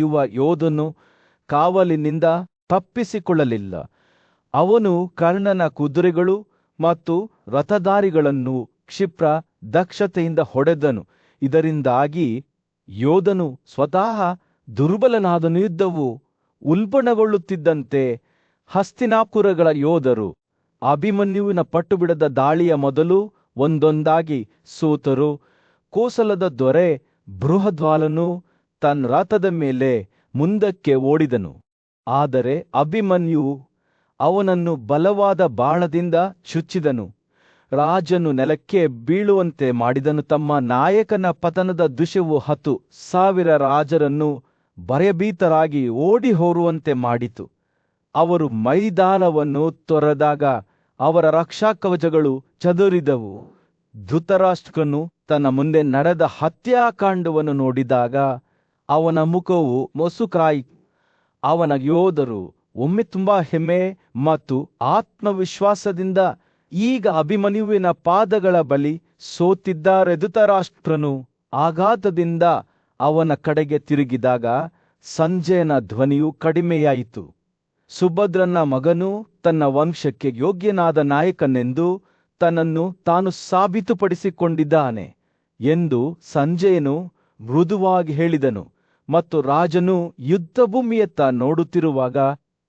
ಯುವ ಯೋಧನು ಕಾವಲಿನಿಂದ ತಪ್ಪಿಸಿಕೊಳ್ಳಲಿಲ್ಲ. ಅವನು ಕರ್ಣನ ಕುದುರೆಗಳು ಮತ್ತು ರಥಧಾರಿಗಳನ್ನು ಕ್ಷಿಪ್ರ ದಕ್ಷತೆಯಿಂದ ಹೊಡೆದನು. ಇದರಿಂದಾಗಿ ಯೋಧನು ಸ್ವತಃ ದುರ್ಬಲನಾದನು. ಯುದ್ಧವು ಉಲ್ಬಣಗೊಳ್ಳುತ್ತಿದ್ದಂತೆ ಹಸ್ತಿನಾಪುರಗಳ ಯೋಧರು ಅಭಿಮನ್ಯುವಿನ ಪಟ್ಟುಬಿಡದ ದಾಳಿಯ ಮೊದಲು ಒಂದೊಂದಾಗಿ ಸೋತರು. ಕೋಸಲದ ದೊರೆ ಬೃಹದ್ವಾಲನು ತನ್ನ ರಥದ ಮೇಲೆ ಮುಂದಕ್ಕೆ ಓಡಿದನು. ಆದರೆ ಅಭಿಮನ್ಯು ಅವನನ್ನು ಬಲವಾದ ಬಾಣದಿಂದ ಚುಚ್ಚಿದನು. ರಾಜನು ನೆಲಕ್ಕೆ ಬೀಳುವಂತೆ ಮಾಡಿದನು. ತಮ್ಮ ನಾಯಕನ ಪತನದ ದೃಶ್ಯವು 10,000 ರಾಜರನ್ನು ಭಯಭೀತರಾಗಿ ಓಡಿ ಹೋರುವಂತೆ ಮಾಡಿತು. ಅವರು ಮೈದಾನವನ್ನು ತೊರೆದಾಗ ಅವರ ರಕ್ಷಾಕವಚಗಳು ಚದುರಿದವು. ಧೃತರಾಷ್ಟ್ರನು ತನ್ನ ಮುಂದೆ ನಡೆದ ಹತ್ಯಾಕಾಂಡವನ್ನು ನೋಡಿದಾಗ ಅವನ ಮುಖವು ಮೊಸುಕಾಯಿತು. ಅವನ ಯೋಧರು ಒಮ್ಮೆ ತುಂಬಾ ಹೆಮ್ಮೆ ಮತ್ತು ಆತ್ಮವಿಶ್ವಾಸದಿಂದ ಈಗ ಅಭಿಮನ್ಯುವಿನ ಪಾದಗಳ ಬಳಿ ಸೋತಿದ್ದಾರೆ. ಧೃತರಾಷ್ಟ್ರನು ಆಘಾತದಿಂದ ಅವನ ಕಡೆಗೆ ತಿರುಗಿದಾಗ ಸಂಜಯನ ಧ್ವನಿಯು ಕಡಿಮೆಯಾಯಿತು. ಸುಭದ್ರನ ಮಗನು ತನ್ನ ವಂಶಕ್ಕೆ ಯೋಗ್ಯನಾದ ನಾಯಕನೆಂದು ತನ್ನನ್ನು ತಾನು ಸಾಬೀತುಪಡಿಸಿಕೊಂಡಿದ್ದಾನೆ ಎಂದು ಸಂಜಯನು ಮೃದುವಾಗಿ ಹೇಳಿದನು. ಮತ್ತು ರಾಜನು ಯುದ್ಧಭೂಮಿಯತ್ತ ನೋಡುತ್ತಿರುವಾಗ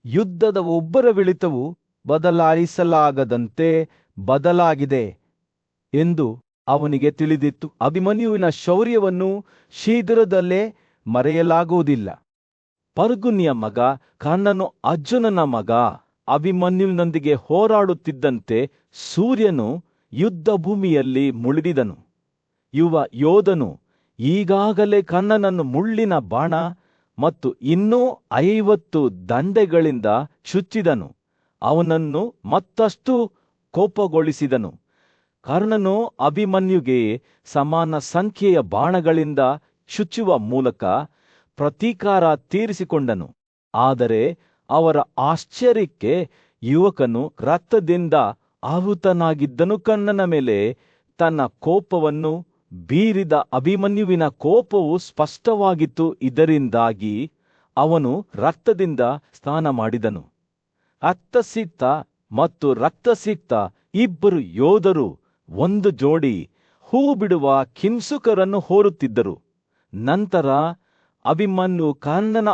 ಯುದ್ಧದ ಉಬ್ಬರವಿಳಿತವು ಬದಲಾಯಿಸಲಾಗದಂತೆ ಬದಲಾಗಿದೆ ಎಂದು ಅವನಿಗೆ ತಿಳಿದಿತ್ತು. ಅಭಿಮನ್ಯುವಿನ ಶೌರ್ಯವನ್ನು ಶೀಘ್ರದಲ್ಲೇ ಮರೆಯಲಾಗುವುದಿಲ್ಲ. ಪರ್ಗುನಿಯ ಮಗ ಕರ್ಣನು ಅರ್ಜುನನ ಮಗ ಅಭಿಮನ್ಯುವಿನೊಂದಿಗೆ ಹೋರಾಡುತ್ತಿದ್ದಂತೆ ಸೂರ್ಯನು ಯುದ್ಧಭೂಮಿಯಲ್ಲಿ ಮುಳುಗಿದನು. ಯುವ ಯೋಧನು ಈಗಾಗಲೇ ಕರ್ಣನನ್ನು ಮುಳ್ಳಿನ ಬಾಣ ಮತ್ತು ಇನ್ನೂ 50 ದಂಡೆಗಳಿಂದ ಚುಚ್ಚಿದನು. ಅವನನ್ನು ಮತ್ತಷ್ಟು ಕೋಪಗೊಳಿಸಿದನು. ಕರ್ಣನು ಅಭಿಮನ್ಯುಗೆ ಸಮಾನ ಸಂಖ್ಯೆಯ ಬಾಣಗಳಿಂದ ಚುಚ್ಚುವ ಮೂಲಕ ಪ್ರತೀಕಾರ ತೀರಿಸಿಕೊಂಡನು. ಆದರೆ ಅವರ ಆಶ್ಚರ್ಯಕ್ಕೆ ಯುವಕನು ರಕ್ತದಿಂದ ಆವೃತನಾಗಿದ್ದನು. ಕರ್ಣನ ಮೇಲೆ ತನ್ನ ಕೋಪವನ್ನು ಬೀರಿದ ಅಭಿಮನ್ಯುವಿನ ಕೋಪವು ಸ್ಪಷ್ಟವಾಗಿತ್ತು. ಇದರಿಂದಾಗಿ ಅವನು ರಕ್ತದಿಂದ ಸ್ನಾನ ಮಾಡಿದನು. ರಕ್ತಸಿಕ್ತ ಮತ್ತು ರಕ್ತಸಿಕ್ತ ಇಬ್ಬರು ಯೋಧರು ಒಂದು ಜೋಡಿ ಹೂ ಬಿಡುವ ಕಿಂಸುಕರನ್ನು ಹೋರುತ್ತಿದ್ದರು. ನಂತರ ಅಭಿಮನ್ಯು ಕರ್ಣನ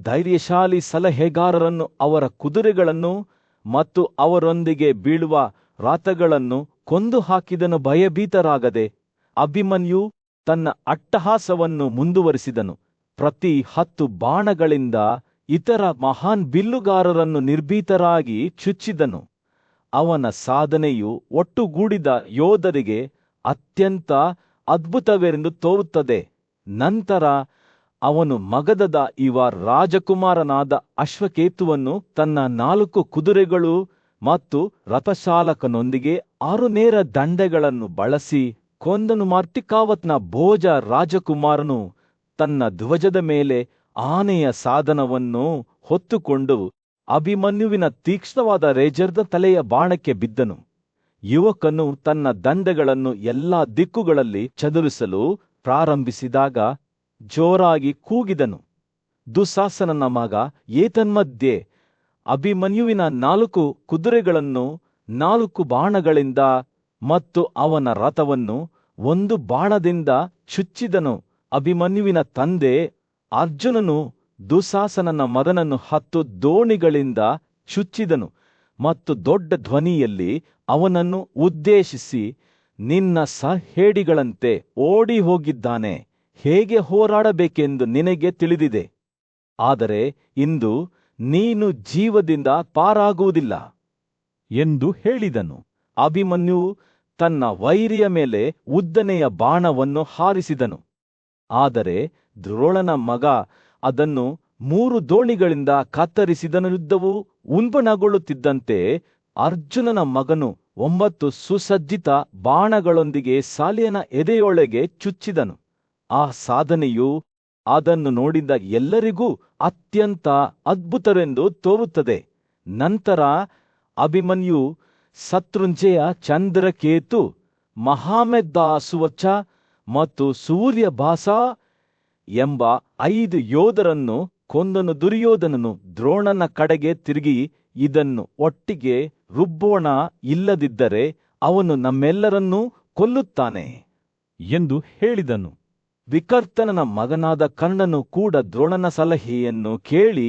ಧೈರ್ಯಶಾಲಿ ಸಲಹೆಗಾರರನ್ನು, ಅವರ ಕುದುರೆಗಳನ್ನು ಮತ್ತು ಅವರೊಂದಿಗೆ ಬೀಳುವ ರಥಗಳನ್ನು ಕೊಂದು ಹಾಕಿದನು. ಭಯಭೀತರಾಗದೆ ಅಭಿಮನ್ಯು ತನ್ನ ಅಟ್ಟಹಾಸವನ್ನು ಮುಂದುವರಿಸಿದನು. ಪ್ರತಿ 10 ಬಾಣಗಳಿಂದ ಇತರ ಮಹಾನ್ ಬಿಲ್ಲುಗಾರರನ್ನು ನಿರ್ಭೀತರಾಗಿ ಚುಚ್ಚಿದನು. ಅವನ ಸಾಧನೆಯು ಒಟ್ಟುಗೂಡಿದ ಯೋಧರಿಗೆ ಅತ್ಯಂತ ಅದ್ಭುತವೆಂದು ತೋರುತ್ತದೆ. ನಂತರ ಅವನು ಮಗಧದ ಯುವ ರಾಜಕುಮಾರನಾದ ಅಶ್ವಕೇತುವನ್ನು ತನ್ನ 4 ಕುದುರೆಗಳು ಮತ್ತು ರಥಚಾಲಕನೊಂದಿಗೆ 6 ನೇರ ದಂಡೆಗಳನ್ನು ಬಳಸಿ ಕೊಂದನು. ಮಾರ್ಟಿಕಾವತ್ನ ಭೋಜ ರಾಜಕುಮಾರನು ತನ್ನ ಧ್ವಜದ ಮೇಲೆ ಆನೆಯ ಸಾಧನವನ್ನು ಹೊತ್ತುಕೊಂಡು ಅಭಿಮನ್ಯುವಿನ ತೀಕ್ಷ್ಣವಾದ ರೇಜರ್ದ ತಲೆಯ ಬಾಣಕ್ಕೆ ಬಿದ್ದನು. ಯುವಕನು ತನ್ನ ದಂಡೆಗಳನ್ನು ಎಲ್ಲಾ ದಿಕ್ಕುಗಳಲ್ಲಿ ಚದುರಿಸಲು ಪ್ರಾರಂಭಿಸಿದಾಗ ಜೋರಾಗಿ ಕೂಗಿದನು. ದುಶ್ಯಾಸನನ ಮಗ ಏತನ್ಮಧ್ಯೆ ಅಭಿಮನ್ಯುವಿನ 4 ಕುದುರೆಗಳನ್ನು 4 ಬಾಣಗಳಿಂದ ಮತ್ತು ಅವನ ರಥವನ್ನು 1 ಬಾಣದಿಂದ ಚುಚ್ಚಿದನು. ಅಭಿಮನ್ಯುವಿನ ತಂದೆ ಅರ್ಜುನನು ದುಶ್ಯಾಸನನ ಮಗನನ್ನು 10 ದೋಣಿಗಳಿಂದ ಚುಚ್ಚಿದನು ಮತ್ತು ದೊಡ್ಡ ಧ್ವನಿಯಲ್ಲಿ ಅವನನ್ನು ಉದ್ದೇಶಿಸಿ, ನಿನ್ನ ಸಹೇಡಿಗಳಂತೆ ಓಡಿ ಹೋಗಿದ್ದಾನೆ, ಹೇಗೆ ಹೋರಾಡಬೇಕೆಂದು ನಿನಗೆ ತಿಳಿದಿದೆ. ಆದರೆ ಇಂದು ನೀನು ಜೀವದಿಂದ ಪಾರಾಗುವುದಿಲ್ಲ ಎಂದು ಹೇಳಿದನು. ಅಭಿಮನ್ಯು ತನ್ನ ವೈರಿಯ ಮೇಲೆ ಉದ್ದನೆಯ ಬಾಣವನ್ನು ಹಾರಿಸಿದನು. ಆದರೆ ದ್ರೋಣನ ಮಗ ಅದನ್ನು 3 ದೋಣಿಗಳಿಂದ ಕತ್ತರಿಸಿದನು. ಯುದ್ಧವು ಉಲ್ಬಣಗೊಳ್ಳುತ್ತಿದ್ದಂತೆ ಅರ್ಜುನನ ಮಗನು 9 ಸುಸಜ್ಜಿತ ಬಾಣಗಳೊಂದಿಗೆ ಸಾಲಿಯನ ಎದೆಯೊಳಗೆ ಚುಚ್ಚಿದನು. ಆ ಸಾಧನೆಯು ಅದನ್ನು ನೋಡಿದ ಎಲ್ಲರಿಗೂ ಅತ್ಯಂತ ಅದ್ಭುತವೆಂದು ತೋರುತ್ತದೆ. ನಂತರ ಅಭಿಮನ್ಯು ಶತ್ರುಂಜಯ, ಚಂದ್ರಕೇತು, ಮಹಾಮೆದ್ದ, ಸುವರ್ಚ ಮತ್ತು ಸೂರ್ಯಭಾಸ ಎಂಬ 5 ಯೋಧರನ್ನು ಕೊಂದನು. ದುರ್ಯೋಧನನು ದ್ರೋಣನ ಕಡೆಗೆ ತಿರುಗಿ, ಇದನ್ನು ಒಟ್ಟಿಗೆ ರುಬ್ಬೋಣ, ಇಲ್ಲದಿದ್ದರೆ ಅವನು ನಮ್ಮೆಲ್ಲರನ್ನೂ ಕೊಲ್ಲುತ್ತಾನೆ ಎಂದು ಹೇಳಿದನು. ವಿಕರ್ತನನ ಮಗನಾದ ಕರ್ಣನು ಕೂಡ ದ್ರೋಣನ ಸಲಹೆಯನ್ನು ಕೇಳಿ,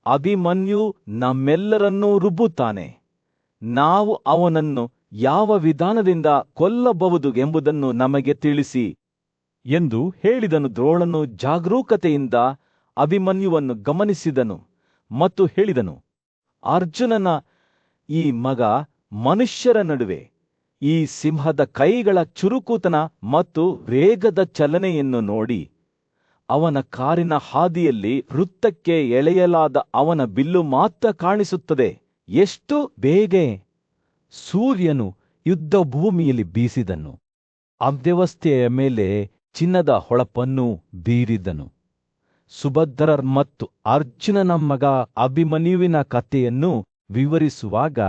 ಅಭಿಮನ್ಯು ನಮ್ಮೆಲ್ಲರನ್ನೂ ರುಬ್ಬುತ್ತಾನೆ, ನಾವು ಅವನನ್ನು ಯಾವ ವಿಧಾನದಿಂದ ಕೊಲ್ಲಬಹುದು ಎಂಬುದನ್ನು ನಮಗೆ ತಿಳಿಸಿ ಎಂದು ಹೇಳಿದನು. ದ್ರೋಣನು ಜಾಗರೂಕತೆಯಿಂದ ಅಭಿಮನ್ಯುವನ್ನು ಗಮನಿಸಿದನು ಮತ್ತು ಹೇಳಿದನು, ಅರ್ಜುನನ ಈ ಮಗ ಮನುಷ್ಯರ ನಡುವೆ ಈ ಸಿಂಹದ ಕೈಗಳ ಚುರುಕುತನ ಮತ್ತು ವೇಗದ ಚಲನೆಯನ್ನು ನೋಡಿ, ಅವನ ಕಾರಿನ ಹಾದಿಯಲ್ಲಿ ವೃತ್ತಕ್ಕೆ ಎಳೆಯಲಾದ ಅವನ ಬಿಲ್ಲು ಮಾತ್ರ ಕಾಣಿಸುತ್ತದೆ. ಎಷ್ಟು ಬೇಗ! ಸೂರ್ಯನು ಯುದ್ಧ ಭೂಮಿಯಲ್ಲಿ ಬೀಸಿದನು, ಅವ್ಯವಸ್ಥೆಯ ಮೇಲೆ ಚಿನ್ನದ ಹೊಳಪನ್ನು ಬೀರಿದನು. ಸುಭದ್ರರ್ ಮತ್ತು ಅರ್ಜುನನ ಮಗ ಅಭಿಮನ್ಯುವಿನ ಕಥೆಯನ್ನು ವಿವರಿಸುವಾಗ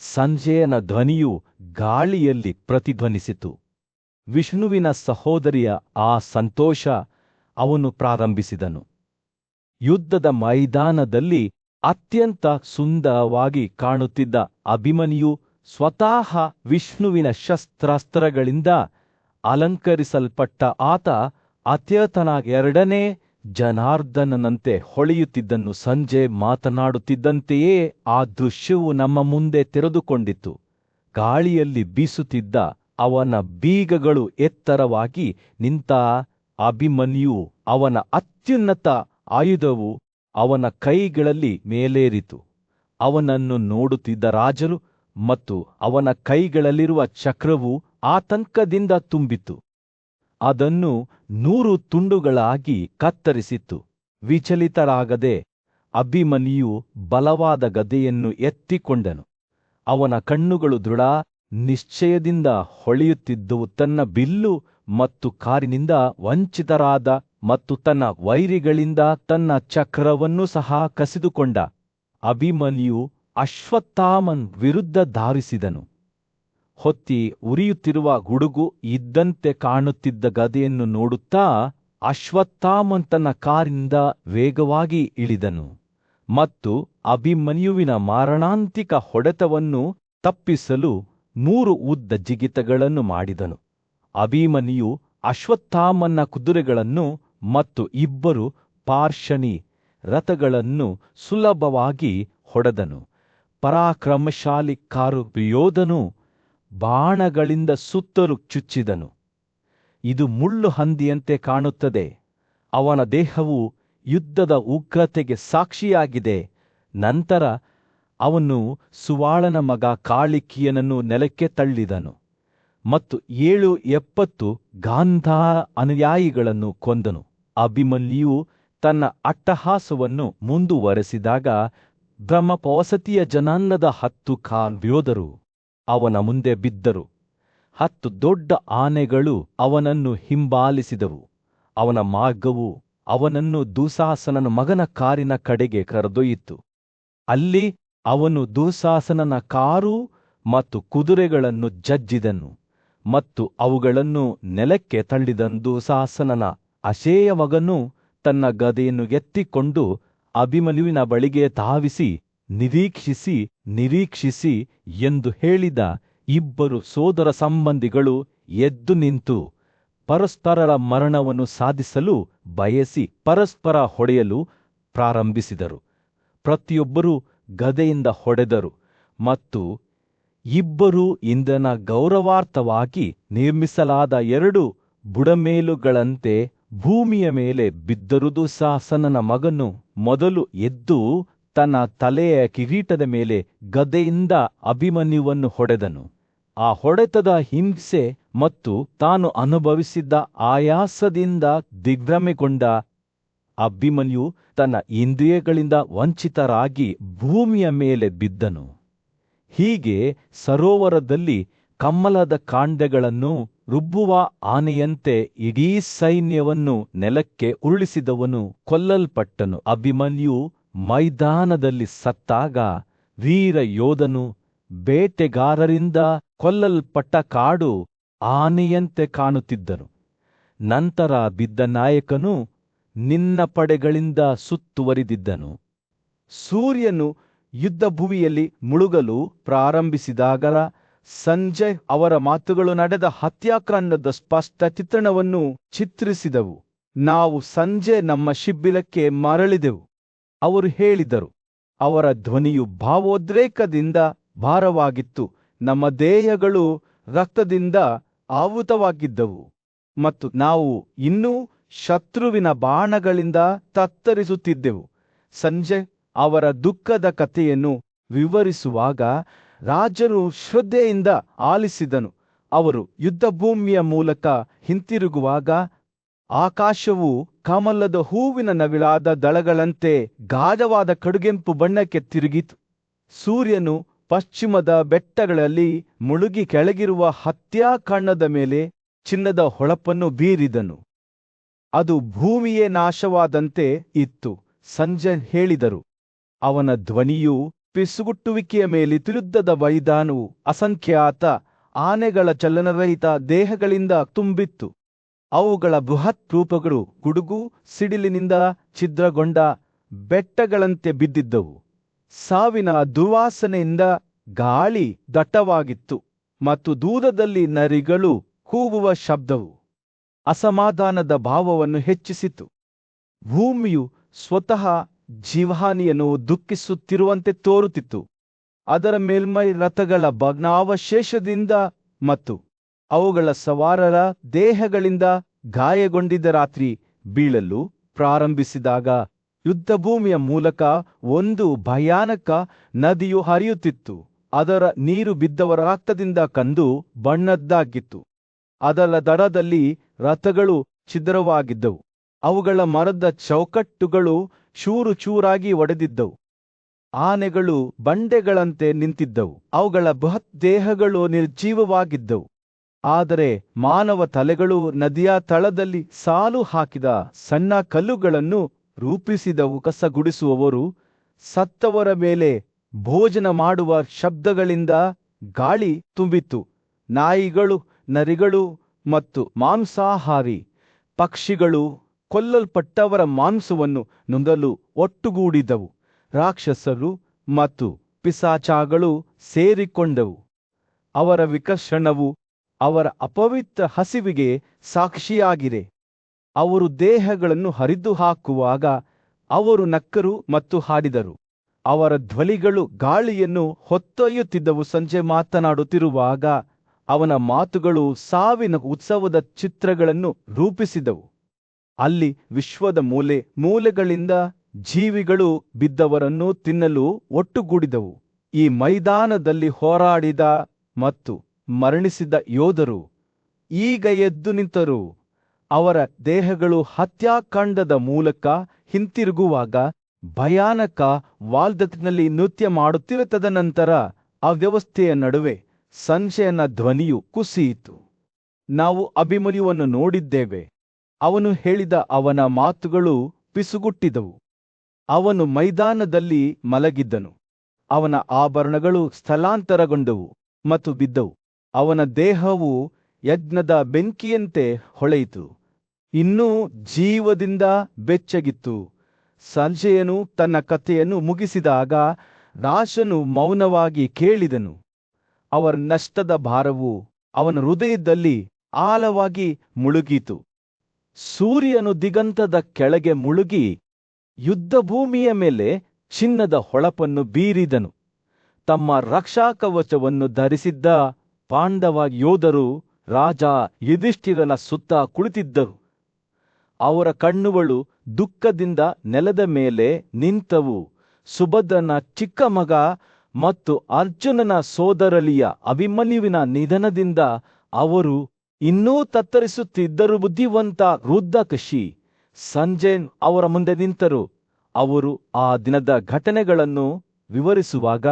ಸಂಜಯನ ಧ್ವನಿಯು ಗಾಳಿಯಲ್ಲಿ ಪ್ರತಿಧ್ವನಿಸಿತು. ವಿಷ್ಣುವಿನ ಸಹೋದರಿಯ ಆ ಸಂತೋಷ ಅವನು ಪ್ರಾರಂಭಿಸಿದನು. ಯುದ್ಧದ ಮೈದಾನದಲ್ಲಿ ಅತ್ಯಂತ ಸುಂದರವಾಗಿ ಕಾಣುತ್ತಿದ್ದ ಅಭಿಮನ್ಯು ಸ್ವತಃ ವಿಷ್ಣುವಿನ ಶಸ್ತ್ರಾಸ್ತ್ರಗಳಿಂದ ಅಲಂಕರಿಸಲ್ಪಟ್ಟ ಆತ ಅತ್ಯತನ 2ನೇ ಜನಾರ್ದನನಂತೆ ಹೊಳೆಯುತ್ತಿದ್ದನು. ಸಂಜೆ ಮಾತನಾಡುತ್ತಿದ್ದಂತೆಯೇ ಆ ದೃಶ್ಯವು ನಮ್ಮ ಮುಂದೆ ತೆರೆದುಕೊಂಡಿತು. ಗಾಳಿಯಲ್ಲಿ ಬೀಸುತ್ತಿದ್ದ ಅವನ ಬೀಗಗಳು ಎತ್ತರವಾಗಿ ನಿಂತ ಅಭಿಮನ್ಯು, ಅವನ ಅತ್ಯುನ್ನತ ಆಯುಧವು ಅವನ ಕೈಗಳಲ್ಲಿ ಮೇಲೇರಿತು. ಅವನನ್ನು ನೋಡುತ್ತಿದ್ದ ರಾಜರು ಮತ್ತು ಅವನ ಕೈಗಳಲ್ಲಿರುವ ಚಕ್ರವು ಆತಂಕದಿಂದ ತುಂಬಿತು. ಅದನ್ನು 100 ತುಂಡುಗಳಾಗಿ ಕತ್ತರಿಸಿತು. ವಿಚಲಿತರಾಗದೆ ಅಭಿಮನ್ಯು ಬಲವಾದ ಗದೆಯನ್ನು ಎತ್ತಿಕೊಂಡನು. ಅವನ ಕಣ್ಣುಗಳು ದೃಢ ನಿಶ್ಚಯದಿಂದ ಹೊಳೆಯುತ್ತಿದ್ದವು. ತನ್ನ ಬಿಲ್ಲು ಮತ್ತು ಕಾರಿನಿಂದ ವಂಚಿತರಾದ ಮತ್ತು ತನ್ನ ವೈರಿಗಳಿಂದ ತನ್ನ ಚಕ್ರವನ್ನು ಸಹ ಕಸಿದುಕೊಂಡ ಅಭಿಮನ್ಯು ಅಶ್ವತ್ಥಾಮನ್ ವಿರುದ್ಧ ಧಾರಿಸಿದನು. ಹೊತ್ತಿ ಉರಿಯುತ್ತಿರುವ ಗುಡುಗು ಇದ್ದಂತೆ ಕಾಣುತ್ತಿದ್ದ ಗದೆಯನ್ನು ನೋಡುತ್ತಾ ಅಶ್ವತ್ಥಾಮನ್ ತನ್ನ ಕಾರಿನಿಂದ ವೇಗವಾಗಿ ಇಳಿದನು ಮತ್ತು ಅಭಿಮನ್ಯುವಿನ ಮಾರಣಾಂತಿಕ ಹೊಡೆತವನ್ನು ತಪ್ಪಿಸಲು 3 ಉದ್ದ ಜಿಗಿತಗಳನ್ನು ಮಾಡಿದನು. ಅಭಿಮನ್ಯು ಅಶ್ವತ್ಥಾಮನ ಕುದುರೆಗಳನ್ನು ಮತ್ತು 2 ಪಾರ್ಷಣಿ ರಥಗಳನ್ನು ಸುಲಭವಾಗಿ ಹೊಡೆದನು. ಪರಾಕ್ರಮಶಾಲಿ ಯೋಧನು ಬಾಣಗಳಿಂದ ಸುತ್ತಲೂ ಚುಚ್ಚಿದನು. ಇದು ಮುಳ್ಳು ಹಂದಿಯಂತೆ ಕಾಣುತ್ತದೆ. ಅವನ ದೇಹವು ಯುದ್ಧದ ಉಗ್ರತೆಗೆ ಸಾಕ್ಷಿಯಾಗಿದೆ. ನಂತರ ಅವನು ಸುವಾಳನ ಮಗ ಕಾಳಿಕಿಯನನ್ನು ನೆಲಕ್ಕೆ ತಳ್ಳಿದನು ಮತ್ತು 70 ಗಾಂಧಾರ ಅನುಯಾಯಿಗಳನ್ನು ಕೊಂದನು. ಅಭಿಮನ್ಯು ತನ್ನ ಅಟ್ಟಹಾಸವನ್ನು ಮುಂದುವರೆಸಿದಾಗ ಬ್ರಹ್ಮಪವಸತಿಯ ಜನಾಂಗದ 10 ಯೋಧರು ಅವನ ಮುಂದೆ ಬಿದ್ದರು. 10 ದೊಡ್ಡ ಆನೆಗಳು ಅವನನ್ನು ಹಿಂಬಾಲಿಸಿದವು. ಅವನ ಮಾರ್ಗವು ಅವನನ್ನು ದುಃಶಾಸನನ ಮಗನ ಕಾರಿನ ಕಡೆಗೆ ಕರೆದೊಯ್ಯಿತು. ಅಲ್ಲಿ ಅವನು ದುಃಶಾಸನನ ಕಾರು ಮತ್ತು ಕುದುರೆಗಳನ್ನು ಜಜ್ಜಿದನು ಮತ್ತು ಅವುಗಳನ್ನು ನೆಲಕ್ಕೆ ತಳ್ಳಿದನು. ದುಃಶಾಸನನ ಅಶೇಯ ಮಗನು ತನ್ನ ಗದೆಯನ್ನು ಎತ್ತಿಕೊಂಡು ಅಭಿಮನ್ಯುವಿನ ಬಳಿಗೆ ಧಾವಿಸಿ, ನಿರೀಕ್ಷಿಸಿ ಎಂದು ಹೇಳಿದ 2 ಸೋದರ ಸಂಬಂಧಿಗಳು ಎದ್ದು ನಿಂತು ಪರಸ್ಪರರ ಮರಣವನ್ನು ಸಾಧಿಸಲು ಬಯಸಿ ಪರಸ್ಪರ ಹೊಡೆಯಲು ಪ್ರಾರಂಭಿಸಿದರು. ಪ್ರತಿಯೊಬ್ಬರೂ ಗದೆಯಿಂದ ಹೊಡೆದರು ಮತ್ತು 2 ಇಂಧನ ಗೌರವಾರ್ಥವಾಗಿ ನಿರ್ಮಿಸಲಾದ 2 ಬುಡಮೇಲುಗಳಂತೆ ಭೂಮಿಯ ಮೇಲೆ ಬಿದ್ದರು. ದುಃಶಾಸನನ ಮಗನು ಮೊದಲು ಎದ್ದು ತನ್ನ ತಲೆಯ ಕಿರೀಟದ ಮೇಲೆ ಗದೆಯಿಂದ ಅಭಿಮನ್ಯುವನ್ನು ಹೊಡೆದನು. ಆ ಹೊಡೆತದ ಹಿಂಸೆ ಮತ್ತು ತಾನು ಅನುಭವಿಸಿದ್ದ ಆಯಾಸದಿಂದ ದಿಗ್ಭ್ರಮೆಗೊಂಡ ಅಭಿಮನ್ಯು ತನ್ನ ಇಂದ್ರಿಯಗಳಿಂದ ವಂಚಿತರಾಗಿ ಭೂಮಿಯ ಮೇಲೆ ಬಿದ್ದನು. ಹೀಗೆ ಸರೋವರದಲ್ಲಿ ಕಮಲದ ಕಾಂಡಗಳನ್ನು ರುಬ್ಬುವ ಆನೆಯಂತೆ ಇಡೀ ಸೈನ್ಯವನ್ನು ನೆಲಕ್ಕೆ ಉರುಳಿಸಿದವನು ಕೊಲ್ಲಲ್ಪಟ್ಟನು. ಅಭಿಮನ್ಯು ಮೈದಾನದಲ್ಲಿ ಸತ್ತಾಗ ವೀರ ಯೋಧನು ಬೇಟೆಗಾರರಿಂದ ಕೊಲ್ಲಲ್ಪಟ್ಟ ಕಾಡು ಆನೆಯಂತೆ ಕಾಣುತ್ತಿದ್ದನು. ನಂತರ ಬಿದ್ದ ನಾಯಕನು ನಿನ್ನ ಪಡೆಗಳಿಂದ ಸುತ್ತುವರಿದಿದ್ದನು. ಸೂರ್ಯನು ಯುದ್ಧಭೂಮಿಯಲ್ಲಿ ಮುಳುಗಲು ಪ್ರಾರಂಭಿಸಿದಾಗ ಸಂಜಯ್ ಅವರ ಮಾತುಗಳು ನಡೆದ ಹತ್ಯಾಕಾಂಡದ ಸ್ಪಷ್ಟ ಚಿತ್ರಣವನ್ನು ಚಿತ್ರಿಸಿದವು. ನಾವು ಸಂಜೆ ನಮ್ಮ ಶಿಬಿರಕ್ಕೆ ಮರಳಿದೆವು, ಅವರು ಹೇಳಿದರು. ಅವರ ಧ್ವನಿಯು ಭಾವೋದ್ರೇಕದಿಂದ ಭಾರವಾಗಿತ್ತು. ನಮ್ಮ ದೇಹಗಳು ರಕ್ತದಿಂದ ಆವೃತವಾಗಿದ್ದವು ಮತ್ತು ನಾವು ಇನ್ನೂ ಶತ್ರುವಿನ ಬಾಣಗಳಿಂದ ತತ್ತರಿಸುತ್ತಿದ್ದೆವು. ಸಂಜಯ್ ಅವರ ದುಃಖದ ಕಥೆಯನ್ನು ವಿವರಿಸುವಾಗ ರಾಜನು ಶ್ರದ್ಧೆಯಿಂದ ಆಲಿಸಿದನು. ಅವರು ಯುದ್ಧಭೂಮಿಯ ಮೂಲಕ ಹಿಂತಿರುಗುವಾಗ ಆಕಾಶವು ಕಮಲದ ಹೂವಿನ ನವಿಲಾದ ದಳಗಳಂತೆ ಗಾಢವಾದ ಕಡುಗೆಂಪು ಬಣ್ಣಕ್ಕೆ ತಿರುಗಿತು. ಸೂರ್ಯನು ಪಶ್ಚಿಮದ ಬೆಟ್ಟಗಳಲ್ಲಿ ಮುಳುಗಿ ಕೆಳಗಿರುವ ಹತ್ಯಾಕಾಂಡದ ಮೇಲೆ ಚಿನ್ನದ ಹೊಳಪನ್ನು ಬೀರಿದನು. ಅದು ಭೂಮಿಯೇ ನಾಶವಾದಂತೆ ಇತ್ತು. ಸಂಜಯ್ ಹೇಳಿದರು. ಅವನ ಧ್ವನಿಯು ಪಿಸುಗುಟ್ಟುವಿಕೆಯ ಮೇಲೆ ಯುದ್ಧದ ಮೈದಾನವು ಅಸಂಖ್ಯಾತ ಆನೆಗಳ ಚಲನರಹಿತ ದೇಹಗಳಿಂದ ತುಂಬಿತ್ತು. ಅವುಗಳ ಬೃಹತ್ ರೂಪಗಳು ಗುಡುಗು ಸಿಡಿಲಿನಿಂದ ಛಿದ್ರಗೊಂಡ ಬೆಟ್ಟಗಳಂತೆ ಬಿದ್ದಿದ್ದವು. ಸಾವಿನ ದುರ್ವಾಸನೆಯಿಂದ ಗಾಳಿ ದಟ್ಟವಾಗಿತ್ತು ಮತ್ತು ದೂರದಲ್ಲಿ ನರಿಗಳು ಕೂಗುವ ಶಬ್ದವು ಅಸಮಾಧಾನದ ಭಾವವನ್ನು ಹೆಚ್ಚಿಸಿತು. ಭೂಮಿಯು ಸ್ವತಃ ಜೀವಹಾನಿಯನ್ನು ದುಃಖಿಸುತ್ತಿರುವಂತೆ ತೋರುತ್ತಿತ್ತು. ಅದರ ಮೇಲ್ಮೈ ರಥಗಳ ಭಗ್ನಾವಶೇಷದಿಂದ ಮತ್ತು ಅವುಗಳ ಸವಾರರ ದೇಹಗಳಿಂದ ಗಾಯಗೊಂಡಿದ್ದ ರಾತ್ರಿ ಬೀಳಲು ಪ್ರಾರಂಭಿಸಿದಾಗ ಯುದ್ಧಭೂಮಿಯ ಮೂಲಕ ಒಂದು ಭಯಾನಕ ನದಿಯು ಹರಿಯುತ್ತಿತ್ತು. ಅದರ ನೀರು ಬಿದ್ದವರ ರಕ್ತದಿಂದ ಕಂದು ಬಣ್ಣದ್ದಾಗಿತ್ತು. ಅದರ ದಡದಲ್ಲಿ ರಥಗಳು ಛಿದ್ರವಾಗಿದ್ದವು. ಅವುಗಳ ಮರದ ಚೌಕಟ್ಟುಗಳು ಚೂರು ಚೂರಾಗಿ ಒಡೆದಿದ್ದವು. ಆನೆಗಳು ಬಂಡೆಗಳಂತೆ ನಿಂತಿದ್ದವು. ಅವುಗಳ ಬೃಹತ್ ದೇಹಗಳು ನಿರ್ಜೀವವಾಗಿದ್ದವು. ಆದರೆ ಮಾನವ ತಲೆಗಳು ನದಿಯ ತಳದಲ್ಲಿ ಸಾಲು ಹಾಕಿದ ಸಣ್ಣ ಕಲ್ಲುಗಳನ್ನು ರೂಪಿಸಿದವು. ಕಸಗುಡಿಸುವವರು ಸತ್ತವರ ಮೇಲೆ ಭೋಜನ ಮಾಡುವ ಶಬ್ದಗಳಿಂದ ಗಾಳಿ ತುಂಬಿತ್ತು. ನಾಯಿಗಳು, ನರಿಗಳು ಮತ್ತು ಮಾಂಸಾಹಾರಿ ಪಕ್ಷಿಗಳು ಕೊಲ್ಲಲ್ಪಟ್ಟವರ ಮಾಂಸವನ್ನು ನುಂಗಲು ಒಟ್ಟುಗೂಡಿದವು. ರಾಕ್ಷಸರು ಮತ್ತು ಪಿಶಾಚಗಳು ಸೇರಿಕೊಂಡವು. ಅವರ ವಿಕರ್ಷಣವು ಅವರ ಅಪವಿತ್ರ ಹಸಿವಿಗೆ ಸಾಕ್ಷಿಯಾಗಿದೆ. ಅವರು ದೇಹಗಳನ್ನು ಹರಿದು ಹಾಕುವಾಗ ಅವರು ನಕ್ಕರು ಮತ್ತು ಹಾಡಿದರು. ಅವರ ಧ್ವನಿಗಳು ಗಾಳಿಯನ್ನು ಹೊತ್ತೊಯ್ಯುತ್ತಿದ್ದವು. ಸಂಜೆ ಮಾತನಾಡುತ್ತಿರುವಾಗ ಅವನ ಮಾತುಗಳು ಸಾವಿನ ಉತ್ಸವದ ಚಿತ್ರಗಳನ್ನು ರೂಪಿಸಿದವು. ಅಲ್ಲಿ ವಿಶ್ವದ ಮೂಲೆ ಮೂಲೆಗಳಿಂದ ಜೀವಿಗಳು ಬಿದ್ದವರನ್ನು ತಿನ್ನಲು ಒಟ್ಟುಗೂಡಿದವು. ಈ ಮೈದಾನದಲ್ಲಿ ಹೋರಾಡಿದ ಮತ್ತು ಮರಣಿಸಿದ ಯೋಧರು ಈಗ ಎದ್ದು ನಿಂತರು. ಅವರ ದೇಹಗಳು ಹತ್ಯಾಕಾಂಡದ ಮೂಲಕ ಹಿಂತಿರುಗುವಾಗ ಭಯಾನಕ ವಾಲ್ದತ್ತಿನಲ್ಲಿ ನೃತ್ಯ ಮಾಡುತ್ತಿರುವ ತದನಂತರ ಅವ್ಯವಸ್ಥೆಯ ನಡುವೆ ಸಂಜಯನ ಧ್ವನಿಯು ಕುಸಿಯಿತು. ನಾವು ಅಭಿಮನ್ಯುವನ್ನು ನೋಡಿದ್ದೇವೆ. ಅವನು ಹೇಳಿದ ಅವನ ಮಾತುಗಳು ಪಿಸುಗುಟ್ಟಿದವು. ಅವನು ಮೈದಾನದಲ್ಲಿ ಮಲಗಿದ್ದನು. ಅವನ ಆಭರಣಗಳು ಸ್ಥಳಾಂತರಗೊಂಡವು ಮತ್ತು ಬಿದ್ದವು. ಅವನ ದೇಹವು ಯಜ್ಞದ ಬೆಂಕಿಯಂತೆ ಹೊಳೆಯಿತು. ಇನ್ನೂ ಜೀವದಿಂದ ಬೆಚ್ಚಗಿತ್ತು. ಸಂಜಯನು ತನ್ನ ಕಥೆಯನ್ನು ಮುಗಿಸಿದಾಗ ರಾಜನು ಮೌನವಾಗಿ ಕೇಳಿದನು. ಅವರ ನಷ್ಟದ ಭಾರವು ಅವನ ಹೃದಯದಲ್ಲಿ ಆಳವಾಗಿ ಮುಳುಗಿತು. ಸೂರ್ಯನು ದಿಗಂತದ ಕೆಳಗೆ ಮುಳುಗಿ ಯುದ್ಧಭೂಮಿಯ ಮೇಲೆ ಚಿನ್ನದ ಹೊಳಪನ್ನು ಬೀರಿದನು. ತಮ್ಮ ರಕ್ಷಾಕವಚವನ್ನು ಧರಿಸಿದ್ದ ಪಾಂಡವ ಯೋಧರು ರಾಜ ಯುಧಿಷ್ಠಿರನ ಸುತ್ತ ಕುಳಿತಿದ್ದರು. ಅವರ ಕಣ್ಣುಗಳು ದುಃಖದಿಂದ ನೆಲದ ಮೇಲೆ ನಿಂತವು. ಸುಭದ್ರನ ಚಿಕ್ಕ ಮಗ ಮತ್ತು ಅರ್ಜುನನ ಸೋದರಳಿಯ ಅಭಿಮನ್ಯುವಿನ ನಿಧನದಿಂದ ಅವರು ಇನ್ನೂ ತತ್ತರಿಸುತ್ತಿದ್ದರು. ಬುದ್ಧಿವಂತ ವೃದ್ಧಕಶಿ ಸಂಜಯ್ ಅವರ ಮುಂದೆ ನಿಂತರು. ಅವರು ಆ ದಿನದ ಘಟನೆಗಳನ್ನು ವಿವರಿಸುವಾಗ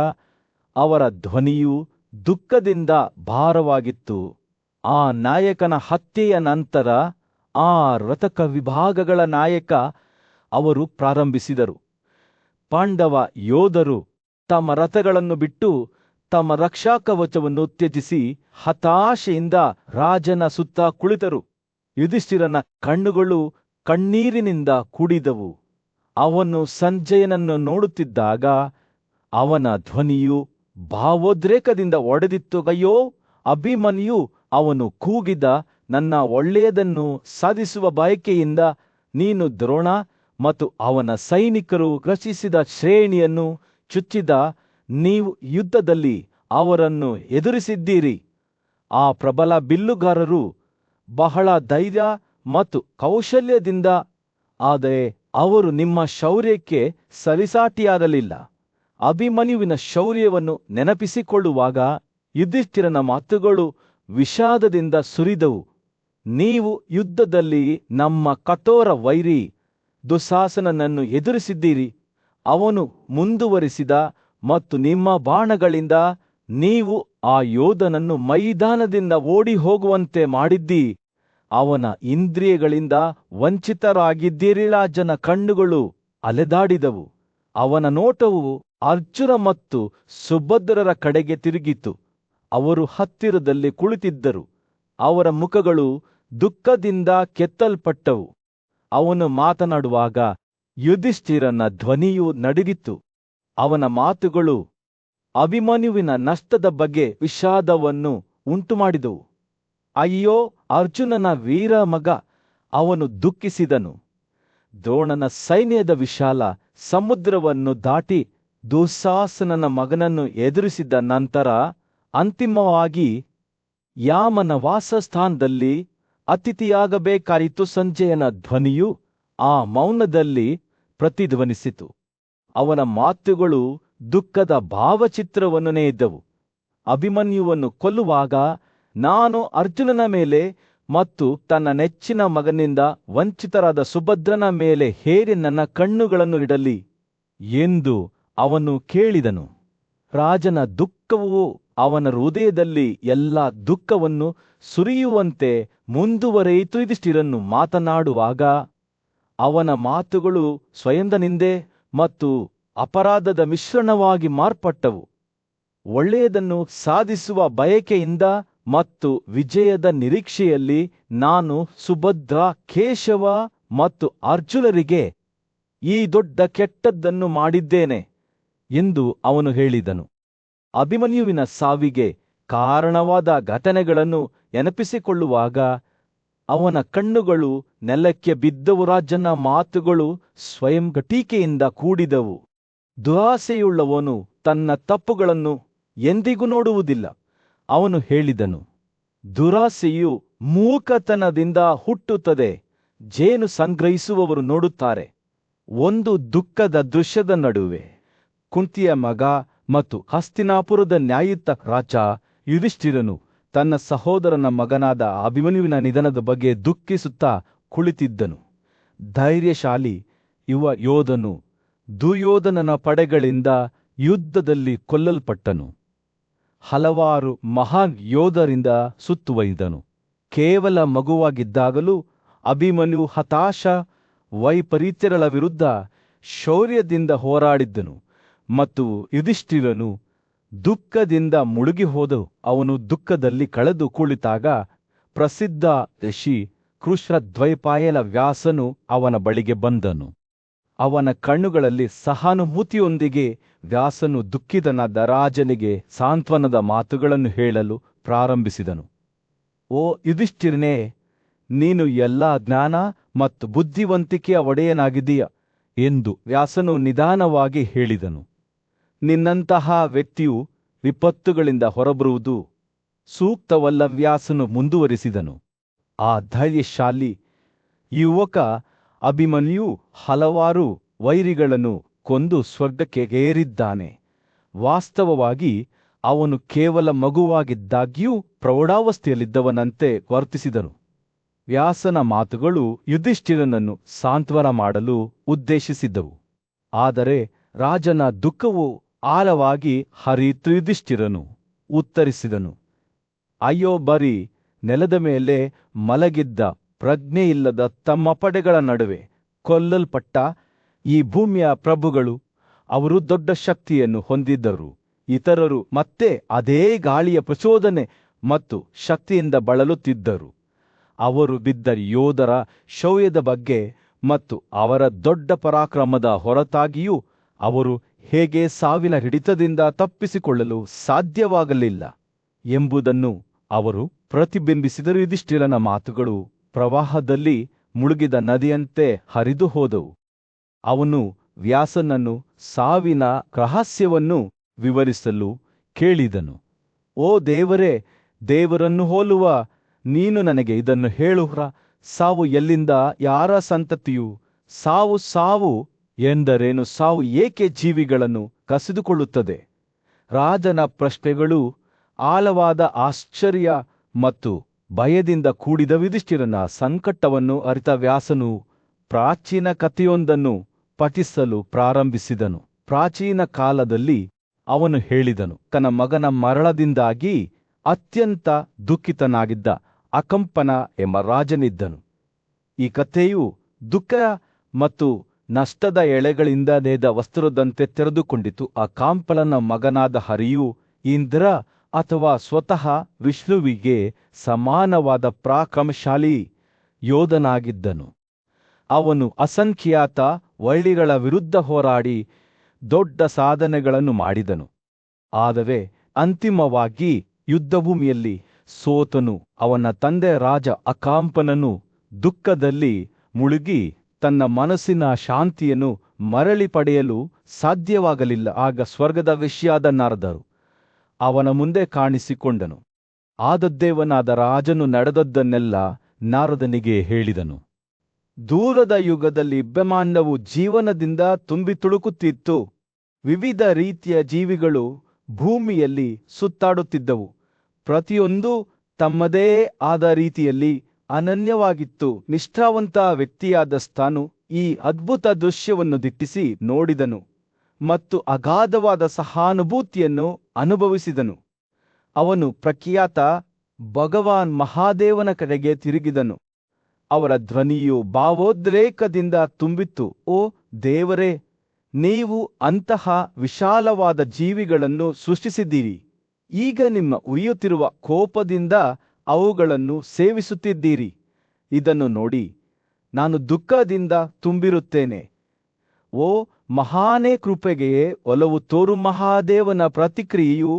ಅವರ ಧ್ವನಿಯು ದುಃಖದಿಂದ ಭಾರವಾಗಿತ್ತು. ಆ ನಾಯಕನ ಹತ್ಯೆಯ ನಂತರ ಆ ರಥಕ ವಿಭಾಗಗಳ ನಾಯಕ ಅವರು ಪ್ರಾರಂಭಿಸಿದರು. ಪಾಂಡವ ಯೋಧರು ತಮ್ಮ ರಥಗಳನ್ನು ಬಿಟ್ಟು ತಮ್ಮ ರಕ್ಷಾಕವಚವನ್ನು ತ್ಯಜಿಸಿ ಹತಾಶೆಯಿಂದ ರಾಜನ ಸುತ್ತ ಕುಳಿತರು. ಯುಧಿಷ್ಠಿರನ ಕಣ್ಣುಗಳು ಕಣ್ಣೀರಿನಿಂದ ಕೂಡಿದವು. ಅವನು ಸಂಜಯನನ್ನು ನೋಡುತ್ತಿದ್ದಾಗ ಅವನ ಧ್ವನಿಯು ಭಾವೋದ್ರೇಕದಿಂದ ಒಡೆದಿತ್ತು. ಅಯ್ಯೋ ಅಭಿಮನ್ಯು! ಅವನು ಕೂಗಿದ, ನನ್ನ ಒಳ್ಳೆಯದನ್ನು ಸಾಧಿಸುವ ಬಯಕೆಯಿಂದ ನೀನು ದ್ರೋಣ ಮತ್ತು ಅವನ ಸೈನಿಕರು ರಚಿಸಿದ ಶ್ರೇಣಿಯನ್ನು ಚುಚ್ಚಿದ. ನೀವು ಯುದ್ಧದಲ್ಲಿ ಅವರನ್ನು ಎದುರಿಸಿದ್ದೀರಿ. ಆ ಪ್ರಬಲ ಬಿಲ್ಲುಗಾರರು ಬಹಳ ಧೈರ್ಯ ಮತ್ತು ಕೌಶಲ್ಯದಿಂದ, ಆದರೆ ಅವರು ನಿಮ್ಮ ಶೌರ್ಯಕ್ಕೆ ಸರಿಸಾಟಿಯಾಗಲಿಲ್ಲ. ಅಭಿಮನ್ಯುವಿನ ಶೌರ್ಯವನ್ನು ನೆನಪಿಸಿಕೊಳ್ಳುವಾಗ ಯುಧಿಷ್ಠಿರನ ಮಾತುಗಳು ವಿಷಾದದಿಂದ ಸುರಿದವು. ನೀವು ಯುದ್ಧದಲ್ಲಿ ನಮ್ಮ ಕಠೋರ ವೈರಿ ದುಶ್ಯಾಸನನನ್ನು ಎದುರಿಸಿದ್ದೀರಿ. ಅವನು ಮುಂದುವರಿಸಿದ, ಮತ್ತು ನಿಮ್ಮ ಬಾಣಗಳಿಂದ ನೀವು ಆ ಯೋಧನನ್ನು ಮೈದಾನದಿಂದ ಓಡಿ ಹೋಗುವಂತೆ ಮಾಡಿದ್ದೀ. ಅವನ ಇಂದ್ರಿಯಗಳಿಂದ ವಂಚಿತರಾಗಿದ್ದೀರಿ. ರಾಜನ ಕಣ್ಣುಗಳು ಅಲೆದಾಡಿದವು. ಅವನ ನೋಟವು ಅರ್ಜುನ ಮತ್ತು ಸುಭದ್ರರ ಕಡೆಗೆ ತಿರುಗಿತು. ಅವರು ಹತ್ತಿರದಲ್ಲಿ ಕುಳಿತಿದ್ದರು. ಅವರ ಮುಖಗಳು ದುಃಖದಿಂದ ಕೆತ್ತಲ್ಪಟ್ಟವು. ಅವನು ಮಾತನಾಡುವಾಗ ಯುಧಿಷ್ಠಿರನ ಧ್ವನಿಯು ನಡುಗಿತು. ಅವನ ಮಾತುಗಳು ಅಭಿಮನ್ಯುವಿನ ನಷ್ಟದ ಬಗ್ಗೆ ವಿಷಾದವನ್ನು ಉಂಟುಮಾಡಿದವು. ಅಯ್ಯೋ ಅರ್ಜುನನ ವೀರ ಮಗ! ಅವನು ದುಃಖಿಸಿದನು. ದ್ರೋಣನ ಸೈನ್ಯದ ವಿಶಾಲ ಸಮುದ್ರವನ್ನು ದಾಟಿ ದುಶ್ಯಾಸನನ ಮಗನನ್ನು ಎದುರಿಸಿದ ನಂತರ ಅಂತಿಮವಾಗಿ ಯಾಮನ ವಾಸಸ್ಥಾನದಲ್ಲಿ ಅತಿಥಿಯಾಗಬೇಕಾಯಿತು. ಸಂಜಯನ ಧ್ವನಿಯು ಆ ಮೌನದಲ್ಲಿ ಪ್ರತಿಧ್ವನಿಸಿತು. ಅವನ ಮಾತುಗಳು ದುಃಖದ ಭಾವಚಿತ್ರವನ್ನು ನೇಯ್ದವು. ಅಭಿಮನ್ಯುವನ್ನು ಕೊಲ್ಲುವಾಗ ನಾನು ಅರ್ಜುನನ ಮೇಲೆ ಮತ್ತು ತನ್ನ ನೆಚ್ಚಿನ ಮಗನಿಂದ ವಂಚಿತರಾದ ಸುಭದ್ರನ ಮೇಲೆ ಹೇಗೆ ನನ್ನ ಕಣ್ಣುಗಳನ್ನು ಇಡಲಿ ಎಂದು ಅವನು ಕೇಳಿದನು. ರಾಜನ ದುಃಖವು ಅವನ ಹೃದಯದಲ್ಲಿ ಎಲ್ಲ ದುಃಖವನ್ನು ಸುರಿಯುವಂತೆ ಮುಂದುವರೆಯಿತು. ಯುಧಿಷ್ಠಿರನು ಮಾತನಾಡುವಾಗ ಅವನ ಮಾತುಗಳು ಸ್ವಯಂನಿಂದೆ ಮತ್ತು ಅಪರಾಧದ ಮಿಶ್ರಣವಾಗಿ ಮಾರ್ಪಟ್ಟವು. ಒಳ್ಳೆಯದನ್ನು ಸಾಧಿಸುವ ಬಯಕೆಯಿಂದ ಮತ್ತು ವಿಜಯದ ನಿರೀಕ್ಷೆಯಲ್ಲಿ ನಾನು ಸುಭದ್ರ, ಕೇಶವ ಮತ್ತು ಅರ್ಜುನರಿಗೆ ಈ ದೊಡ್ಡ ಕೆಟ್ಟದ್ದನ್ನು ಮಾಡಿದ್ದೇನೆ ಎಂದು ಅವನು ಹೇಳಿದನು. ಅಭಿಮನ್ಯುವಿನ ಸಾವಿಗೆ ಕಾರಣವಾದ ಘಟನೆಗಳನ್ನು ನೆನಪಿಸಿಕೊಳ್ಳುವಾಗ ಅವನ ಕಣ್ಣುಗಳು ನೆಲಕ್ಕೆ ಬಿದ್ದವು. ರಾಜನ ಮಾತುಗಳು ಸ್ವಯಂ ಟೀಕೆಯಿಂದ ಕೂಡಿದವು. ದುರಾಸೆಯುಳ್ಳವನು ತನ್ನ ತಪ್ಪುಗಳನ್ನು ಎಂದಿಗೂ ನೋಡುವುದಿಲ್ಲ. ಅವನು ಹೇಳಿದನು, ದುರಾಸೆಯು ಮೂರ್ಖತನದಿಂದ ಹುಟ್ಟುತ್ತದೆ. ಜೇನು ಸಂಗ್ರಹಿಸುವವರು ನೋಡುತ್ತಾರೆ. ಒಂದು ದುಃಖದ ದೃಶ್ಯದ ನಡುವೆ ಕುಂತಿಯ ಮಗ ಮತ್ತು ಹಸ್ತಿನಾಪುರದ ನ್ಯಾಯಯುತ ರಾಜ ಯುಧಿಷ್ಠಿರನು ತನ್ನ ಸಹೋದರನ ಮಗನಾದ ಅಭಿಮನ್ಯುವಿನ ನಿಧನದ ಬಗ್ಗೆ ದುಃಖಿಸುತ್ತಾ ಕುಳಿತಿದ್ದನು. ಧೈರ್ಯಶಾಲಿ ಯುವ ಯೋಧನು ದುರ್ಯೋಧನನ ಪಡೆಗಳಿಂದ ಯುದ್ಧದಲ್ಲಿ ಕೊಲ್ಲಲ್ಪಟ್ಟನು. ಹಲವಾರು ಮಹಾನ್ ಯೋಧರಿಂದ ಸುತ್ತುವರಿದನು. ಕೇವಲ ಮಗುವಾಗಿದ್ದಾಗಲೂ ಅಭಿಮನ್ಯು ಹತಾಶ ವೈಪರೀತ್ಯಗಳ ವಿರುದ್ಧ ಶೌರ್ಯದಿಂದ ಹೋರಾಡಿದ್ದನು ಮತ್ತು ಯುಧಿಷ್ಠಿರನು ದುಃಖದಿಂದ ಮುಳುಗಿ ಹೋದನು. ಅವನು ದುಃಖದಲ್ಲಿ ಕಳೆದು ಕುಳಿತಾಗ ಪ್ರಸಿದ್ಧ ಋಷಿ ಕೃಷ್ಣದ್ವೈಪಾಯನ ವ್ಯಾಸನು ಅವನ ಬಳಿಗೆ ಬಂದನು. ಅವನ ಕಣ್ಣುಗಳಲ್ಲಿ ಸಹಾನುಭೂತಿಯೊಂದಿಗೆ ವ್ಯಾಸನು ದುಃಖಿತನಾದ ರಾಜನಿಗೆ ಸಾಂತ್ವನದ ಮಾತುಗಳನ್ನು ಹೇಳಲು ಪ್ರಾರಂಭಿಸಿದನು. ಓ ಯುಧಿಷ್ಠಿರನೇ, ನೀನು ಎಲ್ಲ ಜ್ಞಾನ ಮತ್ತು ಬುದ್ಧಿವಂತಿಕೆಯ ಒಡೆಯನಾಗಿದ್ದೀಯ ಎಂದು ವ್ಯಾಸನು ನಿಧಾನವಾಗಿ ಹೇಳಿದನು. ನಿನ್ನಂತಹ ವ್ಯಕ್ತಿಯು ವಿಪತ್ತುಗಳಿಂದ ಹೊರಬರುವುದು ಸೂಕ್ತವಲ್ಲ. ವ್ಯಾಸನು ಮುಂದುವರಿಸಿದನು, ಆ ಧೈರ್ಯಶಾಲಿ ಯುವಕ ಅಭಿಮನ್ಯು ಹಲವಾರು ವೈರಿಗಳನ್ನು ಕೊಂದು ಸ್ವರ್ಗಕ್ಕೆ ಏರಿದ್ದಾನೆ. ವಾಸ್ತವವಾಗಿ ಅವನು ಕೇವಲ ಮಗುವಾಗಿದ್ದಾಗ್ಯೂ ಪ್ರೌಢಾವಸ್ಥೆಯಲ್ಲಿದ್ದವನಂತೆ ವರ್ತಿಸಿದನು. ವ್ಯಾಸನ ಮಾತುಗಳು ಯುಧಿಷ್ಠಿರನನ್ನು ಸಾಂತ್ವನ ಮಾಡಲು ಉದ್ದೇಶಿಸಿದ್ದವು. ಆದರೆ ರಾಜನ ದುಃಖವು ಆಳವಾಗಿ ಹರಿಯಿತು. ಯುಧಿಷ್ಠಿರನು ಉತ್ತರಿಸಿದನು, ಅಯ್ಯೋ ಬರೀ ನೆಲದ ಮೇಲೆ ಮಲಗಿದ್ದ ಪ್ರಜ್ಞೆಯಿಲ್ಲದ ತಮ್ಮ ಪಡೆಗಳ ನಡುವೆ ಕೊಲ್ಲಲ್ಪಟ್ಟ ಈ ಭೂಮಿಯ ಪ್ರಭುಗಳು. ಅವರು ದೊಡ್ಡ ಶಕ್ತಿಯನ್ನು ಹೊಂದಿದ್ದರು. ಇತರರು ಮತ್ತೆ ಅದೇ ಗಾಳಿಯ ಪ್ರಚೋದನೆ ಮತ್ತು ಶಕ್ತಿಯಿಂದ ಬಳಲುತ್ತಿದ್ದರು. ಅವರು ಬಿದ್ದ ಯೋಧರ ಶೌರ್ಯದ ಬಗ್ಗೆ ಮತ್ತು ಅವರ ದೊಡ್ಡ ಪರಾಕ್ರಮದ ಹೊರತಾಗಿಯೂ ಅವರು ಹೇಗೆ ಸಾವಿನ ಹಿಡಿತದಿಂದ ತಪ್ಪಿಸಿಕೊಳ್ಳಲು ಸಾಧ್ಯವಾಗಲಿಲ್ಲ ಎಂಬುದನ್ನು ಅವರು ಪ್ರತಿಬಿಂಬಿಸಿದರು. ಯುಧಿಷ್ಠಿರನ ಮಾತುಗಳು ಪ್ರವಾಹದಲ್ಲಿ ಮುಳುಗಿದ ನದಿಯಂತೆ ಹರಿದು ಹೋದವು. ಅವನು ವ್ಯಾಸನನ್ನು ಸಾವಿನ ರಹಸ್ಯವನ್ನು ವಿವರಿಸಲು ಕೇಳಿದನು. ಓ ದೇವರೇ, ದೇವರನ್ನು ಹೋಲುವ ನೀನು ನನಗೆ ಇದನ್ನು ಹೇಳುವ್ರ. ಸಾವು ಎಲ್ಲಿಂದ? ಯಾರ ಸಂತತಿಯು? ಸಾವು ಸಾವು ಎಂದರೇನು? ಸಾವು ಏಕೆ ಜೀವಿಗಳನ್ನು ಕಸಿದುಕೊಳ್ಳುತ್ತದೆ? ರಾಜನ ಪ್ರಶ್ನೆಗಳು ಆಳವಾದ ಆಶ್ಚರ್ಯ ಮತ್ತು ಭಯದಿಂದ ಕೂಡಿದ. ಯುಧಿಷ್ಠಿರನ ಸಂಕಟವನ್ನು ಅರಿತ ವ್ಯಾಸನು ಪ್ರಾಚೀನ ಕಥೆಯೊಂದನ್ನು ಪಠಿಸಲು ಪ್ರಾರಂಭಿಸಿದನು. ಪ್ರಾಚೀನ ಕಾಲದಲ್ಲಿ ಅವನು ಹೇಳಿದನು, ತನ್ನ ಮಗನ ಮರಣದಿಂದಾಗಿ ಅತ್ಯಂತ ದುಃಖಿತನಾಗಿದ್ದ ಅಕಂಪನ ಎಂಬ ರಾಜನಿದ್ದನು. ಈ ಕಥೆಯು ದುಃಖ ಮತ್ತು ನಷ್ಟದ ಎಳೆಗಳಿಂದ ನೇಯ್ದ ವಸ್ತ್ರದಂತೆ ತೆರೆದುಕೊಂಡಿತು. ಅಕಾಂಪಲನ ಮಗನಾದ ಹರಿಯು ಇಂದ್ರ ಅಥವಾ ಸ್ವತಃ ವಿಷ್ಣುವಿಗೆ ಸಮಾನವಾದ ಪರಾಕ್ರಮಶಾಲಿ ಯೋಧನಾಗಿದ್ದನು. ಅವನು ಅಸಂಖ್ಯಾತ ವೈರಿಗಳ ವಿರುದ್ಧ ಹೋರಾಡಿ ದೊಡ್ಡ ಸಾಧನೆಗಳನ್ನು ಮಾಡಿದನು. ಆದರೆ ಅಂತಿಮವಾಗಿ ಯುದ್ಧಭೂಮಿಯಲ್ಲಿ ಸೋತನು. ಅವನ ತಂದೆ ರಾಜ ಅಕಾಂಪನನು ದುಃಖದಲ್ಲಿ ಮುಳುಗಿ ತನ್ನ ಮನಸ್ಸಿನ ಶಾಂತಿಯನ್ನು ಮರಳಿ ಪಡೆಯಲು ಸಾಧ್ಯವಾಗಲಿಲ್ಲ. ಆಗ ಸ್ವರ್ಗದ ವೇಶ್ಯಾದ ನಾರದರು ಅವನ ಮುಂದೆ ಕಾಣಿಸಿಕೊಂಡನು. ಆದದ್ದೇವನಾದ ರಾಜನು ನಡೆದದ್ದನ್ನೆಲ್ಲ ನಾರದನಿಗೆ ಹೇಳಿದನು. ದೂರದ ಯುಗದಲ್ಲಿ ಬ್ರಹ್ಮಾಂಡವು ಜೀವನದಿಂದ ತುಂಬಿ ತುಳುಕುತ್ತಿತ್ತು. ವಿವಿಧ ರೀತಿಯ ಜೀವಿಗಳು ಭೂಮಿಯಲ್ಲಿ ಸುತ್ತಾಡುತ್ತಿದ್ದವು. ಪ್ರತಿಯೊಂದು ತಮ್ಮದೇ ಆದ ರೀತಿಯಲ್ಲಿ ಅನನ್ಯವಾಗಿತ್ತು. ನಿಷ್ಠಾವಂತ ವ್ಯಕ್ತಿಯಾದ ಸ್ಥಾನು ಈ ಅದ್ಭುತ ದೃಶ್ಯವನ್ನು ದಿಟ್ಟಿಸಿ ನೋಡಿದನು ಮತ್ತು ಅಗಾಧವಾದ ಸಹಾನುಭೂತಿಯನ್ನು ಅನುಭವಿಸಿದನು. ಅವನು ಪ್ರಖ್ಯಾತ ಭಗವಾನ್ ಮಹಾದೇವನ ಕಡೆಗೆ ತಿರುಗಿದನು. ಅವರ ಧ್ವನಿಯು ಭಾವೋದ್ರೇಕದಿಂದ ತುಂಬಿತ್ತು. ಓ ದೇವರೇ, ನೀವು ಅಂತಹ ವಿಶಾಲವಾದ ಜೀವಿಗಳನ್ನು ಸೃಷ್ಟಿಸಿದ್ದೀರಿ. ಈಗ ನಿಮ್ಮ ಉರಿಯುತ್ತಿರುವ ಕೋಪದಿಂದ ಅವುಗಳನ್ನು ಸೇವಿಸುತ್ತಿದ್ದೀರಿ. ಇದನ್ನು ನೋಡಿ ನಾನು ದುಃಖದಿಂದ ತುಂಬಿರುತ್ತೇನೆ. ಓ ಮಹಾನೇ, ಕೃಪೆಗೆ ಒಲವು ತೋರು. ಮಹಾದೇವನ ಪ್ರತಿಕ್ರಿಯೆಯು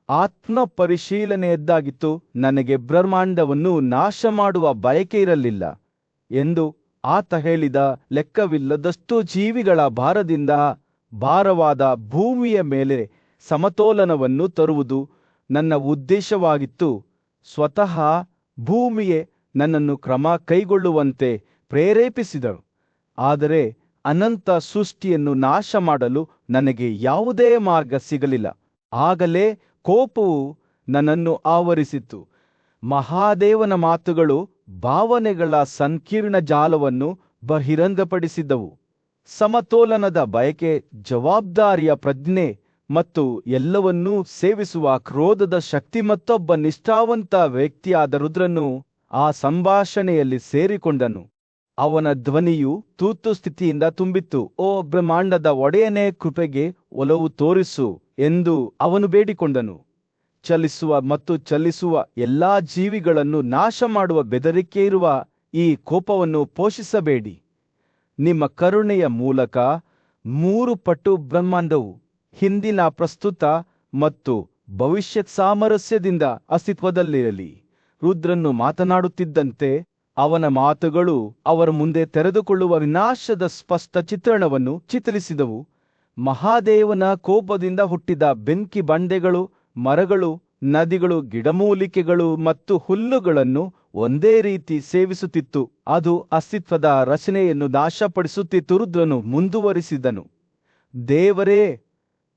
ಆತ್ಮ ಪರಿಶೀಲನೆಯದ್ದಾಗಿತ್ತು. ನನಗೆ ಬ್ರಹ್ಮಾಂಡವನ್ನು ನಾಶ ಮಾಡುವ ಬಯಕೆ ಇರಲಿಲ್ಲ ಎಂದು ಆತ ಹೇಳಿದ. ಲೆಕ್ಕವಿಲ್ಲದಷ್ಟು ಜೀವಿಗಳ ಭಾರದಿಂದ ಭಾರವಾದ ಭೂಮಿಯ ಮೇಲೆ ಸಮತೋಲನವನ್ನು ತರುವುದು ನನ್ನ ಉದ್ದೇಶವಾಗಿತ್ತು. ಸ್ವತಃ ಭೂಮಿಯೇ ನನ್ನನ್ನು ಕ್ರಮ ಕೈಗೊಳ್ಳುವಂತೆ ಪ್ರೇರೇಪಿಸಿದಳು. ಆದರೆ ಅನಂತ ಸೃಷ್ಟಿಯನ್ನು ನಾಶ ಮಾಡಲು ನನಗೆ ಯಾವುದೇ ಮಾರ್ಗ ಸಿಗಲಿಲ್ಲ. ಆಗಲೇ ಕೋಪವು ನನ್ನನ್ನು ಆವರಿಸಿತು. ಮಹಾದೇವನ ಮಾತುಗಳು ಭಾವನೆಗಳ ಸಂಕೀರ್ಣ ಜಾಲವನ್ನು ಬಹಿರಂಗಪಡಿಸಿದವು. ಸಮತೋಲನದ ಬಯಕೆ, ಜವಾಬ್ದಾರಿಯ ಪ್ರಜ್ಞೆ ಮತ್ತು ಎಲ್ಲವನ್ನೂ ಸೇವಿಸುವ ಕ್ರೋಧದ ಶಕ್ತಿ. ಮತ್ತೊಬ್ಬ ನಿಷ್ಠಾವಂತ ವ್ಯಕ್ತಿಯಾದ ರುದ್ರನು ಆ ಸಂಭಾಷಣೆಯಲ್ಲಿ ಸೇರಿಕೊಂಡನು. ಅವನ ಧ್ವನಿಯು ತುರ್ತು ಸ್ಥಿತಿಯಿಂದ ತುಂಬಿತ್ತು. ಓ ಬ್ರಹ್ಮಾಂಡದ ಒಡೆಯನೇ, ಕೃಪೆಗೆ ಒಲವು ತೋರಿಸು ಎಂದು ಅವನು ಬೇಡಿಕೊಂಡನು. ಚಲಿಸುವ ಮತ್ತು ಚಲಿಸುವ ಎಲ್ಲಾ ಜೀವಿಗಳನ್ನು ನಾಶ ಮಾಡುವ ಬೆದರಿಕೆ ಇರುವ ಈ ಕೋಪವನ್ನು ಪೋಷಿಸಬೇಡಿ. ನಿಮ್ಮ ಕರುಣೆಯ ಮೂಲಕ 3 ಪಟ್ಟು ಬ್ರಹ್ಮಾಂಡವು ಹಿಂದಿನ, ಪ್ರಸ್ತುತ ಮತ್ತು ಭವಿಷ್ಯತ್ ಸಾಮರಸ್ಯದಿಂದ ಅಸ್ತಿತ್ವದಲ್ಲಿರಲಿ. ರುದ್ರನು ಮಾತನಾಡುತ್ತಿದ್ದಂತೆ ಅವನ ಮಾತುಗಳು ಅವರ ಮುಂದೆ ತೆರೆದುಕೊಳ್ಳುವ ವಿನಾಶದ ಸ್ಪಷ್ಟ ಚಿತ್ರಣವನ್ನು ಚಿತ್ರಿಸಿದವು. ಮಹಾದೇವನ ಕೋಪದಿಂದ ಹುಟ್ಟಿದ ಬೆಂಕಿ ಬಂಡೆಗಳು, ಮರಗಳು, ನದಿಗಳು, ಗಿಡಮೂಲಿಕೆಗಳು ಮತ್ತು ಹುಲ್ಲುಗಳನ್ನು ಒಂದೇ ರೀತಿ ಸೇವಿಸುತ್ತಿತ್ತು. ಅದು ಅಸ್ತಿತ್ವದ ರಚನೆಯನ್ನು ನಾಶಪಡಿಸುತ್ತಿತ್ತು. ರುದ್ರನು ಮುಂದುವರಿಸಿದನು, ದೇವರೇ,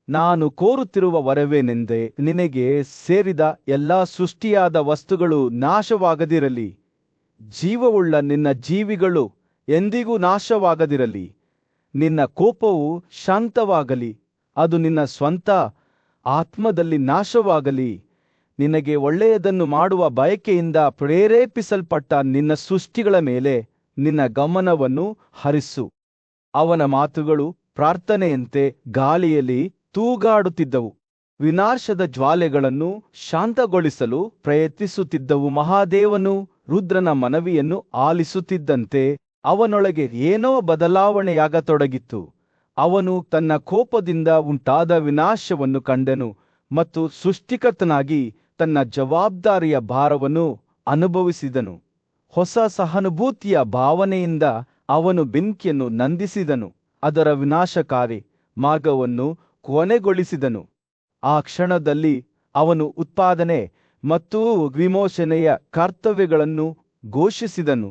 ನಾನು ಕೋರುತ್ತಿರುವ ವರವೇನೆಂದೇ ನಿನಗೆ ಸೇರಿದ ಎಲ್ಲಾ ಸೃಷ್ಟಿಯಾದ ವಸ್ತುಗಳು ನಾಶವಾಗದಿರಲಿ. ಜೀವವುಳ್ಳ ನಿನ್ನ ಜೀವಿಗಳು ಎಂದಿಗೂ ನಾಶವಾಗದಿರಲಿ. ನಿನ್ನ ಕೋಪವು ಶಾಂತವಾಗಲಿ. ಅದು ನಿನ್ನ ಸ್ವಂತ ಆತ್ಮದಲ್ಲಿ ನಾಶವಾಗಲಿ. ನಿನಗೆ ಒಳ್ಳೆಯದನ್ನು ಮಾಡುವ ಬಯಕೆಯಿಂದ ಪ್ರೇರೇಪಿಸಲ್ಪಟ್ಟ ನಿನ್ನ ಸೃಷ್ಟಿಗಳ ಮೇಲೆ ನಿನ್ನ ಗಮನವನ್ನು ಹರಿಸು. ಅವನ ಮಾತುಗಳು ಪ್ರಾರ್ಥನೆಯಂತೆ ಗಾಳಿಯಲ್ಲಿ ತೂಗಾಡುತ್ತಿದ್ದವು. ವಿನಾಶದ ಜ್ವಾಲೆಗಳನ್ನು ಶಾಂತಗೊಳಿಸಲು ಪ್ರಯತ್ನಿಸುತ್ತಿದ್ದವು. ಮಹಾದೇವನು ರುದ್ರನ ಮನವಿಯನ್ನು ಆಲಿಸುತ್ತಿದ್ದಂತೆ ಅವನೊಳಗೆ ಏನೋ ಬದಲಾವಣೆಯಾಗತೊಡಗಿತ್ತು. ಅವನು ತನ್ನ ಕೋಪದಿಂದ ಉಂಟಾದ ವಿನಾಶವನ್ನು ಕಂಡನು ಮತ್ತು ಸೃಷ್ಟಿಕರ್ತನಾಗಿ ತನ್ನ ಜವಾಬ್ದಾರಿಯ ಭಾರವನ್ನು ಅನುಭವಿಸಿದನು. ಹೊಸ ಸಹಾನುಭೂತಿಯ ಭಾವನೆಯಿಂದ ಅವನು ಬೆಂಕಿಯನ್ನು ನಂದಿಸಿದನು, ಅದರ ವಿನಾಶಕಾರಿ ಮಾರ್ಗವನ್ನು ಕೊನೆಗೊಳಿಸಿದನು. ಆ ಕ್ಷಣದಲ್ಲಿ ಅವನು ಉತ್ಪಾದನೆ ಮತ್ತು ವಿಮೋಚನೆಯ ಕರ್ತವ್ಯಗಳನ್ನು ಘೋಷಿಸಿದನು.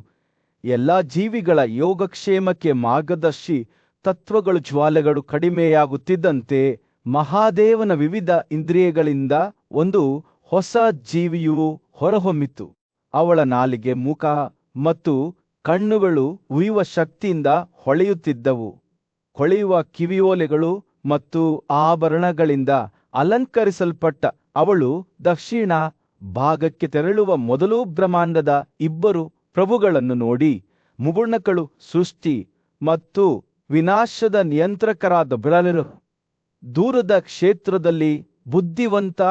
ಎಲ್ಲ ಜೀವಿಗಳ ಯೋಗಕ್ಷೇಮಕ್ಕೆ ಮಾರ್ಗದರ್ಶಿ ತತ್ವಗಳು ಜ್ವಾಲೆಗಳು ಕಡಿಮೆಯಾಗುತ್ತಿದ್ದಂತೆ ಮಹಾದೇವನ ವಿವಿಧ ಇಂದ್ರಿಯಗಳಿಂದ ಒಂದು ಹೊಸ ಜೀವಿಯು ಹೊರಹೊಮ್ಮಿತು. ಅವಳ ನಾಲಿಗೆ, ಮುಖ ಮತ್ತು ಕಣ್ಣುಗಳು ಉರಿಯುವ ಶಕ್ತಿಯಿಂದ ಹೊಳೆಯುತ್ತಿದ್ದವು. ಹೊಳೆಯುವ ಕಿವಿಯೋಲೆಗಳು ಮತ್ತು ಆಭರಣಗಳಿಂದ ಅಲಂಕರಿಸಲ್ಪಟ್ಟ ಅವಳು ದಕ್ಷಿಣ ಭಾಗಕ್ಕೆ ತೆರಳುವ ಮೊದಲು ಬ್ರಹ್ಮಾಂಡದ ಇಬ್ಬರು ಪ್ರಭುಗಳನ್ನು ನೋಡಿ, ಮುಗುಳ್ನಕಳು ಸೃಷ್ಟಿ ಮತ್ತು ವಿನಾಶದ ನಿಯಂತ್ರಕರಾದ ಬಿಳಲರು ದೂರದ ಕ್ಷೇತ್ರದಲ್ಲಿ ಬುದ್ಧಿವಂತ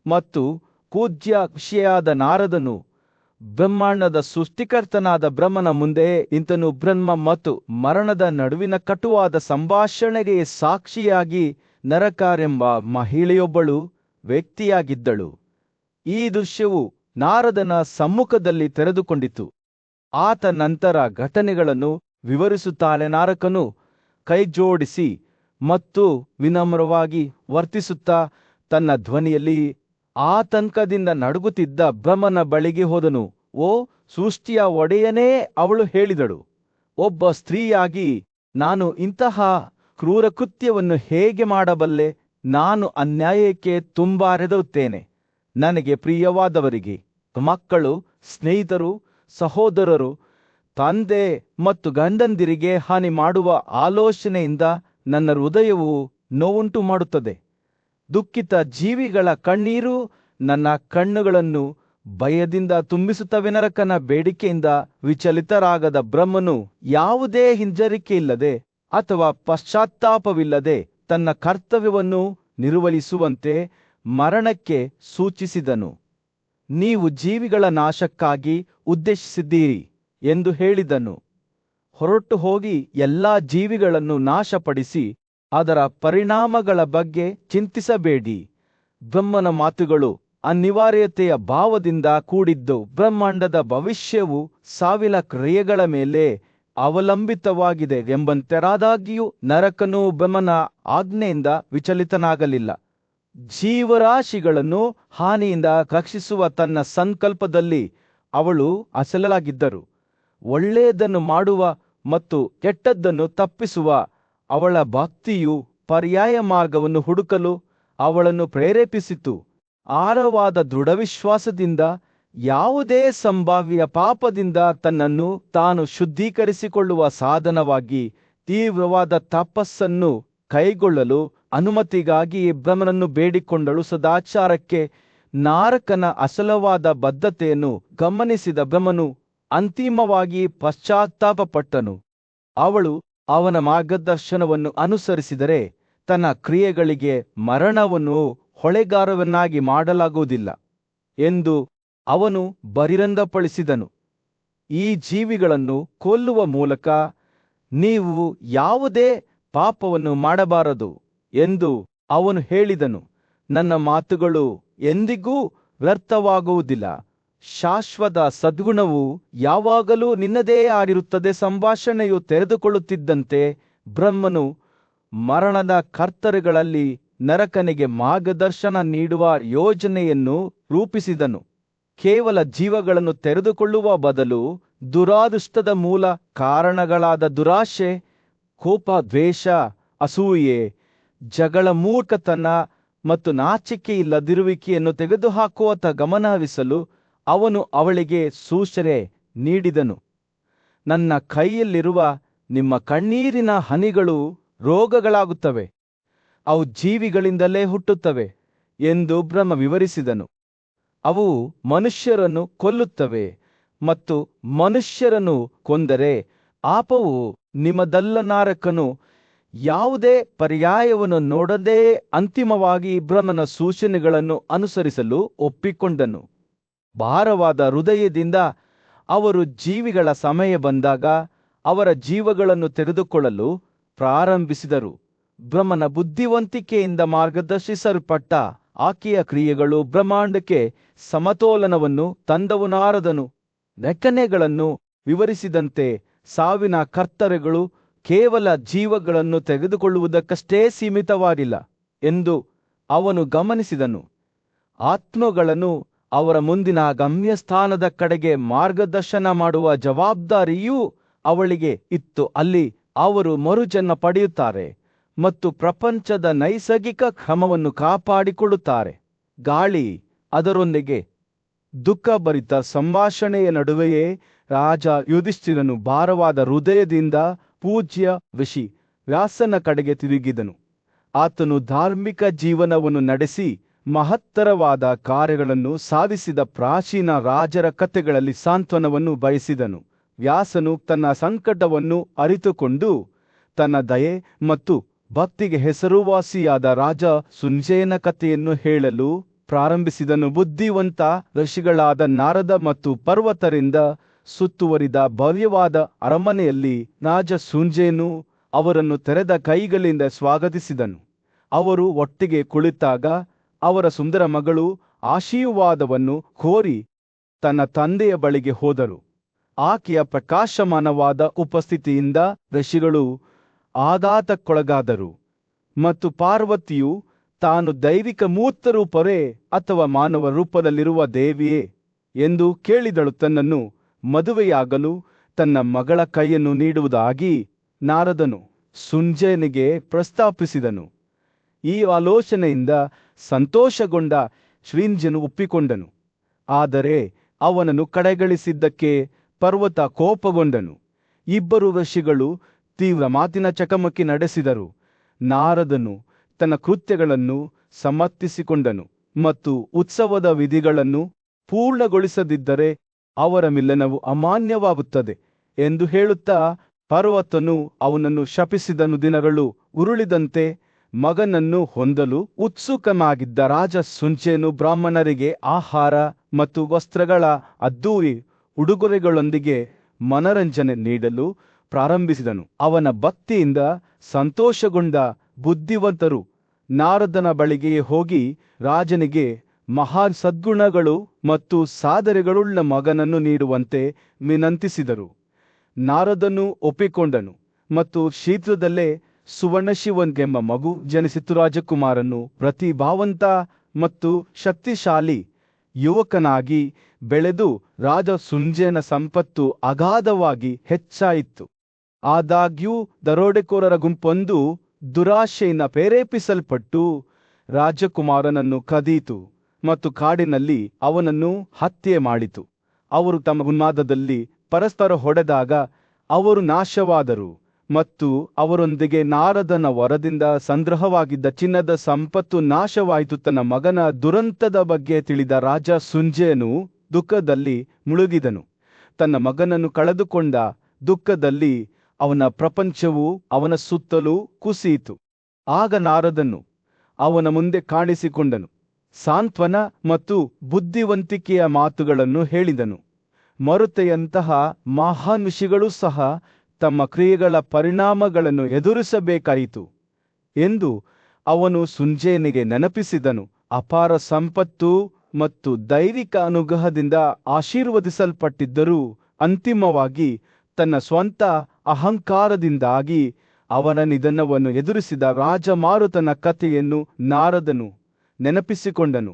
ಮತ್ತು ಪೂಜ್ಯ ಋಷಿಯಾದ ನಾರದನು ಬ್ರಹ್ಮಾಂಡದ ಸೃಷ್ಟಿಕರ್ತನಾದ ಬ್ರಹ್ಮನ ಮುಂದೆ ಇಂತನು ಬ್ರಹ್ಮ ಮತ್ತು ಮರಣದ ನಡುವಿನ ಕಟುವಾದ ಸಂಭಾಷಣೆಗೆ ಸಾಕ್ಷಿಯಾಗಿ ನರಕಾರೆಂಬ ಮಹಿಳೆಯೊಬ್ಬಳು ವ್ಯಕ್ತಿಯಾಗಿದ್ದಳು. ಈ ದೃಶ್ಯವು ನಾರದನ ಸಮ್ಮುಖದಲ್ಲಿ ತೆರೆದುಕೊಂಡಿತು. ಆತ ನಂತರ ಘಟನೆಗಳನ್ನು ವಿವರಿಸುತ್ತಾನೆ. ನಾರಕನು ಕೈಜೋಡಿಸಿ ಮತ್ತು ವಿನಮ್ರವಾಗಿ ವರ್ತಿಸುತ್ತಾ ತನ್ನ ಧ್ವನಿಯಲ್ಲಿ ಆತಂಕದಿಂದ ನಡುಗುತ್ತಿದ್ದ ಬ್ರಹ್ಮನ ಬಳಿಗೆ ಹೋದನು. ಓ ಸೃಷ್ಟಿಯ ಒಡೆಯನೇ, ಅವಳು ಹೇಳಿದಳು, ಒಬ್ಬ ಸ್ತ್ರೀಯಾಗಿ ನಾನು ಇಂತಹ ಕ್ರೂರ ಕೃತ್ಯವನ್ನು ಹೇಗೆ ಮಾಡಬಲ್ಲೆ? ನಾನು ಅನ್ಯಾಯಕ್ಕೆ ತುಂಬಾ ಹೆದರುತ್ತೇನೆ. ನನಗೆ ಪ್ರಿಯವಾದವರಿಗೆ, ಮಕ್ಕಳು, ಸ್ನೇಹಿತರು, ಸಹೋದರರು, ತಂದೆ ಮತ್ತು ಗಂಡಂದಿರಿಗೆ ಹಾನಿ ಮಾಡುವ ಆಲೋಚನೆಯಿಂದ ನನ್ನ ಹೃದಯವು ನೋವುಂಟು ಮಾಡುತ್ತದೆ. ದುಃಖಿತ ಜೀವಿಗಳ ಕಣ್ಣೀರು ನನ್ನ ಕಣ್ಣುಗಳನ್ನು ಭಯದಿಂದ ತುಂಬಿಸುತ್ತವೆ. ನರಕನ ಬೇಡಿಕೆಯಿಂದ ವಿಚಲಿತರಾಗದ ಬ್ರಹ್ಮನು ಯಾವುದೇ ಹಿಂಜರಿಕೆಯಿಲ್ಲದೆ ಅಥವಾ ಪಶ್ಚಾತ್ತಾಪವಿಲ್ಲದೆ ತನ್ನ ಕರ್ತವ್ಯವನ್ನು ನಿರ್ವಹಿಸುವಂತೆ ಮರಣಕ್ಕೆ ಸೂಚಿಸಿದನು. ನೀವು ಜೀವಿಗಳ ನಾಶಕ್ಕಾಗಿ ಉದ್ದೇಶಿಸಿದ್ದೀರಿ ಎಂದು ಹೇಳಿದನು. ಹೊರಟು ಹೋಗಿ ಎಲ್ಲಾ ಜೀವಿಗಳನ್ನು ನಾಶಪಡಿಸಿ ಅದರ ಪರಿಣಾಮಗಳ ಬಗ್ಗೆ ಚಿಂತಿಸಬೇಡಿ. ಬ್ರಹ್ಮನ ಮಾತುಗಳು ಅನಿವಾರ್ಯತೆಯ ಭಾವದಿಂದ ಕೂಡಿದ್ದು, ಬ್ರಹ್ಮಾಂಡದ ಭವಿಷ್ಯವು ಸಾವಿನ ಕ್ರಿಯೆಗಳ ಮೇಲೆ ಅವಲಂಬಿತವಾಗಿದೆ ಎಂಬಂತೆರಾದಾಗ್ಯೂ ನರಕನು ಬ್ರಹ್ಮನ ಆಜ್ಞೆಯಿಂದ ವಿಚಲಿತನಾಗಲಿಲ್ಲ. ಜೀವರಾಶಿಗಳನ್ನು ಹಾನಿಯಿಂದ ರಕ್ಷಿಸುವ ತನ್ನ ಸಂಕಲ್ಪದಲ್ಲಿ ಅವಳು ಅಸಲಾಗಿದ್ದರು. ಒಳ್ಳೆಯದನ್ನು ಮಾಡುವ ಮತ್ತು ಕೆಟ್ಟದ್ದನ್ನು ತಪ್ಪಿಸುವ ಅವಳ ಭಕ್ತಿಯು ಪರ್ಯಾಯ ಮಾರ್ಗವನ್ನು ಹುಡುಕಲು ಅವಳನ್ನು ಪ್ರೇರೇಪಿಸಿತು. ಆಳವಾದ ದೃಢವಿಶ್ವಾಸದಿಂದ ಯಾವುದೇ ಸಂಭಾವ್ಯ ಪಾಪದಿಂದ ತನ್ನನ್ನು ತಾನು ಶುದ್ಧೀಕರಿಸಿಕೊಳ್ಳುವ ಸಾಧನವಾಗಿ ತೀವ್ರವಾದ ತಪಸ್ಸನ್ನು ಕೈಗೊಳ್ಳಲು ಅನುಮತಿಗಾಗಿ ಬ್ರಹ್ಮನನ್ನು ಬೇಡಿಕೊಂಡಳು. ಸದಾಚಾರಕ್ಕೆ ನಾರಕನ ಅಸಲವಾದ ಬದ್ಧತೆಯನ್ನು ಗಮನಿಸಿದ ಬ್ರಹ್ಮನು ಅಂತಿಮವಾಗಿ ಪಶ್ಚಾತ್ತಾಪಪಟ್ಟನು. ಅವಳು ಅವನ ಮಾರ್ಗದರ್ಶನವನ್ನು ಅನುಸರಿಸಿದರೆ ತನ್ನ ಕ್ರಿಯೆಗಳಿಗೆ ಮರಣವನ್ನು ಹೊಣೆಗಾರವನ್ನಾಗಿ ಮಾಡಲಾಗುವುದಿಲ್ಲ ಎಂದು ಅವನು ಬಹಿರಂಗಪಡಿಸಿದನು. ಈ ಜೀವಿಗಳನ್ನು ಕೊಲ್ಲುವ ಮೂಲಕ ನೀವು ಯಾವುದೇ ಪಾಪವನ್ನು ಮಾಡಬಾರದು ಎಂದು ಅವನು ಹೇಳಿದನು. ನನ್ನ ಮಾತುಗಳು ಎಂದಿಗೂ ವ್ಯರ್ಥವಾಗುವುದಿಲ್ಲ. ಶಾಶ್ವತ ಸದ್ಗುಣವು ಯಾವಾಗಲೂ ನಿನ್ನದೇ ಆಗಿರುತ್ತದೆ. ಸಂಭಾಷಣೆಯು ತೆರೆದುಕೊಳ್ಳುತ್ತಿದ್ದಂತೆ ಬ್ರಹ್ಮನು ಮರಣದ ಕರ್ತರುಗಳಲ್ಲಿ ನರಕನಿಗೆ ಮಾರ್ಗದರ್ಶನ ನೀಡುವ ಯೋಜನೆಯನ್ನು ರೂಪಿಸಿದನು. ಕೇವಲ ಜೀವಗಳನ್ನು ತೆರೆದುಕೊಳ್ಳುವ ಬದಲು ದುರಾದೃಷ್ಟದ ಮೂಲ ಕಾರಣಗಳಾದ ದುರಾಶೆ, ಕೋಪ, ದ್ವೇಷ, ಅಸೂಯೆ, ಜಗಳ, ಮೂರ್ಖತನ ಮತ್ತು ನಾಚಿಕೆಯಿಲ್ಲದಿರುವಿಕೆಯನ್ನು ತೆಗೆದುಹಾಕುವತ್ತ ಗಮನಹರಿಸಲು ಅವನು ಅವಳಿಗೆ ಸೂಚನೆ ನೀಡಿದನು. ನನ್ನ ಕೈಯಲ್ಲಿರುವ ನಿಮ್ಮ ಕಣ್ಣೀರಿನ ಹನಿಗಳು ರೋಗಗಳಾಗುತ್ತವೆ, ಅವು ಜೀವಿಗಳಿಂದಲೇ ಹುಟ್ಟುತ್ತವೆ ಎಂದು ಬ್ರಹ್ಮ ವಿವರಿಸಿದನು. ಅವು ಮನುಷ್ಯರನ್ನು ಕೊಲ್ಲುತ್ತವೆ ಮತ್ತು ಮನುಷ್ಯರನ್ನು ಕೊಂದರೆ ಪಾಪವು ನಿಮ್ಮದಲ್ಲ. ನಾರಕನು ಯಾವುದೇ ಪರ್ಯಾಯವನ್ನು ನೋಡದೆ ಅಂತಿಮವಾಗಿ ಬ್ರಹ್ಮನ ಸೂಚನೆಗಳನ್ನು ಅನುಸರಿಸಲು ಒಪ್ಪಿಕೊಂಡನು. ಭಾರವಾದ ಹೃದಯದಿಂದ ಅವರು ಜೀವಿಗಳ ಸಮಯ ಬಂದಾಗ ಅವರ ಜೀವಗಳನ್ನು ತೆರೆದುಕೊಳ್ಳಲು ಪ್ರಾರಂಭಿಸಿದರು. ಬ್ರಹ್ಮನ ಬುದ್ಧಿವಂತಿಕೆಯಿಂದ ಮಾರ್ಗದರ್ಶಿಸಲ್ಪಟ್ಟ ಆಕೆಯ ಕ್ರಿಯೆಗಳು ಬ್ರಹ್ಮಾಂಡಕ್ಕೆ ಸಮತೋಲನವನ್ನು ತಂದವು. ನಾರದನು ಲೆಕ್ಕನೆಗಳನ್ನು ವಿವರಿಸಿದಂತೆ ಸಾವಿನ ಕರ್ತರೆಗಳು ಕೇವಲ ಜೀವಗಳನ್ನು ತೆಗೆದುಕೊಳ್ಳುವುದಕ್ಕಷ್ಟೇ ಸೀಮಿತವಾಗಿಲ್ಲ ಎಂದು ಅವನು ಗಮನಿಸಿದನು. ಆತ್ಮಗಳನ್ನು ಅವರ ಮುಂದಿನ ಗಮ್ಯಸ್ಥಾನದ ಕಡೆಗೆ ಮಾರ್ಗದರ್ಶನ ಮಾಡುವ ಜವಾಬ್ದಾರಿಯೂ ಅವಳಿಗೆ ಇತ್ತು. ಅಲ್ಲಿ ಅವರು ಮರುಜನ್ಮ ಪಡೆಯುತ್ತಾರೆ ಮತ್ತು ಪ್ರಪಂಚದ ನೈಸರ್ಗಿಕ ಕ್ರಮವನ್ನು ಕಾಪಾಡಿಕೊಳ್ಳುತ್ತಾರೆ. ಗಾಳಿ ಅದರೊಂದಿಗೆ ದುಃಖಭರಿತ ಸಂಭಾಷಣೆಯ ನಡುವೆಯೇ ರಾಜ ಯುಧಿಷ್ಠಿರನು ಭಾರವಾದ ಹೃದಯದಿಂದ ಪೂಜ್ಯ ಋಷಿ ವ್ಯಾಸನ ಕಡೆಗೆ ತಿರುಗಿದನು. ಆತನು ಧಾರ್ಮಿಕ ಜೀವನವನ್ನು ನಡೆಸಿ ಮಹತ್ತರವಾದ ಕಾರ್ಯಗಳನ್ನು ಸಾಧಿಸಿದ ಪ್ರಾಚೀನ ರಾಜರ ಕಥೆಗಳಲ್ಲಿ ಸಾಂತ್ವನವನ್ನು ಬಯಸಿದನು. ವ್ಯಾಸನು ತನ್ನ ಸಂಕಟವನ್ನು ಅರಿತುಕೊಂಡು ತನ್ನ ದಯೆ ಮತ್ತು ಭಕ್ತಿಗೆ ಹೆಸರುವಾಸಿಯಾದ ರಾಜ ಸುಂಜಯನ ಕಥೆಯನ್ನು ಹೇಳಲು ಪ್ರಾರಂಭಿಸಿದನು. ಬುದ್ಧಿವಂತ ಋಷಿಗಳಾದ ನಾರದ ಮತ್ತು ಪರ್ವತರಿಂದ ಸುತ್ತುವರಿದ ಭವ್ಯವಾದ ಅರಮನೆಯಲ್ಲಿ ರಾಜ ಸುಂಜಯನು ಅವರನ್ನು ತೆರೆದ ಕೈಗಳಿಂದ ಸ್ವಾಗತಿಸಿದನು. ಅವರು ಒಟ್ಟಿಗೆ ಕುಳಿತಾಗ ಅವರ ಸುಂದರ ಮಗಳು ಆಶೀರ್ವಾದವನ್ನು ಕೋರಿ ತನ್ನ ತಂದೆಯ ಬಳಿಗೆ ಹೋದರು. ಆಕೆಯ ಪ್ರಕಾಶಮಾನವಾದ ಉಪಸ್ಥಿತಿಯಿಂದ ಋಷಿಗಳು ಆಘಾತಕ್ಕೊಳಗಾದರು ಮತ್ತು ಪಾರ್ವತಿಯು ತಾನು ದೈವಿಕ ಮೂರ್ತ ರೂಪವೇ ಅಥವಾ ಮಾನವ ರೂಪದಲ್ಲಿರುವ ದೇವಿಯೇ ಎಂದು ಕೇಳಿದಳು. ತನ್ನನ್ನು ಮದುವೆಯಾಗಲು ತನ್ನ ಮಗಳ ಕೈಯನ್ನು ನೀಡುವುದಾಗಿ ನಾರದನು ಸುಂಜಯನಿಗೆ ಪ್ರಸ್ತಾಪಿಸಿದನು. ಈ ಆಲೋಚನೆಯಿಂದ ಸಂತೋಷಗೊಂಡ ಶ್ರೀಂಜನು ಒಪ್ಪಿಕೊಂಡನು. ಆದರೆ ಅವನನ್ನು ಕಡೆಗಣಿಸಿದ್ದಕ್ಕೆ ಪರ್ವತ ಕೋಪಗೊಂಡನು. ಇಬ್ಬರು ಋಷಿಗಳು ತೀವ್ರ ಮಾತಿನ ಚಕಮಕಿ ನಡೆಸಿದರು. ನಾರದನು ತನ್ನ ಕೃತ್ಯಗಳನ್ನು ಸಮರ್ಥಿಸಿಕೊಂಡನು ಮತ್ತು ಉತ್ಸವದ ವಿಧಿಗಳನ್ನು ಪೂರ್ಣಗೊಳಿಸದಿದ್ದರೆ ಅವರ ಮಿಲನವು ಅಮಾನ್ಯವಾಗುತ್ತದೆ ಎಂದು ಹೇಳುತ್ತಾ ಪರ್ವತನು ಅವನನ್ನು ಶಪಿಸಿದನು. ದಿನಗಳು ಉರುಳಿದಂತೆ ಮಗನನ್ನು ಹೊಂದಲು ಉತ್ಸುಕನಾಗಿದ್ದ ರಾಜ ಸುಂಜಯನು ಬ್ರಾಹ್ಮಣರಿಗೆ ಆಹಾರ ಮತ್ತು ವಸ್ತ್ರಗಳ ಅದ್ದೂರಿ ಉಡುಗೊರೆಗಳೊಂದಿಗೆ ಮನರಂಜನೆ ನೀಡಲು ಪ್ರಾರಂಭಿಸಿದನು. ಅವನ ಭಕ್ತಿಯಿಂದ ಸಂತೋಷಗೊಂಡ ಬುದ್ಧಿವಂತರು ನಾರದನ ಬಳಿಗೆ ಹೋಗಿ ರಾಜನಿಗೆ ಮಹಾನ್ ಸದ್ಗುಣಗಳು ಮತ್ತು ಸಾಧನೆಗಳುಳ್ಳ ಮಗನನ್ನು ನೀಡುವಂತೆ ವಿನಂತಿಸಿದರು. ನಾರದನು ಒಪ್ಪಿಕೊಂಡನು ಮತ್ತು ಶೀಘ್ರದಲ್ಲೇ ಸುವರ್ಣಶಿವನ್ಗೆಂಬ ಮಗು ಜನಿಸಿತು. ರಾಜಕುಮಾರನು ಪ್ರತಿಭಾವಂತ ಮತ್ತು ಶಕ್ತಿಶಾಲಿ ಯುವಕನಾಗಿ ಬೆಳೆದು ರಾಜ ಸುಂಜಯನ ಸಂಪತ್ತು ಅಗಾಧವಾಗಿ ಹೆಚ್ಚಾಯಿತು. ಆದಾಗ್ಯೂ ದರೋಡೆಕೋರರ ಗುಂಪೊಂದು ದುರಾಶೆಯಿಂದ ಪ್ರೇರೇಪಿಸಲ್ಪಟ್ಟು ರಾಜಕುಮಾರನನ್ನು ಕದೀತು ಮತ್ತು ಕಾಡಿನಲ್ಲಿ ಅವನನ್ನು ಹತ್ಯೆ ಮಾಡಿತು. ಅವರು ತಮ್ಮ ಉನ್ಮಾದದಲ್ಲಿ ಪರಸ್ಪರ ಹೊಡೆದಾಗ ಅವರು ನಾಶವಾದರು ಮತ್ತು ಅವರೊಂದಿಗೆ ನಾರದನ ವರದಿಂದ ಸಂಗ್ರಹವಾಗಿದ್ದ ಚಿನ್ನದ ಸಂಪತ್ತು ನಾಶವಾಯಿತು. ತನ್ನ ಮಗನ ದುರಂತದ ಬಗ್ಗೆ ತಿಳಿದ ರಾಜ ಸುಂಜಯನು ದುಃಖದಲ್ಲಿ ಮುಳುಗಿದನು. ತನ್ನ ಮಗನನ್ನು ಕಳೆದುಕೊಂಡ ದುಃಖದಲ್ಲಿ ಅವನ ಪ್ರಪಂಚವು ಅವನ ಸುತ್ತಲೂ ಕುಸಿಯಿತು. ಆಗ ನಾರದನು ಅವನ ಮುಂದೆ ಕಾಣಿಸಿಕೊಂಡನು. ಸಾಂತ್ವನ ಮತ್ತು ಬುದ್ಧಿವಂತಿಕೆಯ ಮಾತುಗಳನ್ನು ಹೇಳಿದನು. ಮರುತೆಯಂತಹ ಮಹಾನ್ ಋಷಿಗಳೂ ಸಹ ತಮ್ಮ ಕ್ರಿಯೆಗಳ ಪರಿಣಾಮಗಳನ್ನು ಎದುರಿಸಬೇಕಾಯಿತು ಎಂದು ಅವನು ಸುಂಜಯನಿಗೆ ನೆನಪಿಸಿದನು. ಅಪಾರ ಸಂಪತ್ತು ಮತ್ತು ದೈವಿಕ ಅನುಗ್ರಹದಿಂದ ಆಶೀರ್ವದಿಸಲ್ಪಟ್ಟಿದ್ದರೂ ಅಂತಿಮವಾಗಿ ತನ್ನ ಸ್ವಂತ ಅಹಂಕಾರದಿಂದಾಗಿ ಅವನ ನಿಧನವನ್ನು ಎದುರಿಸಿದ ರಾಜಮಾರುತನ ಕಥೆಯನ್ನು ನಾರದನು ನೆನಪಿಸಿಕೊಂಡನು.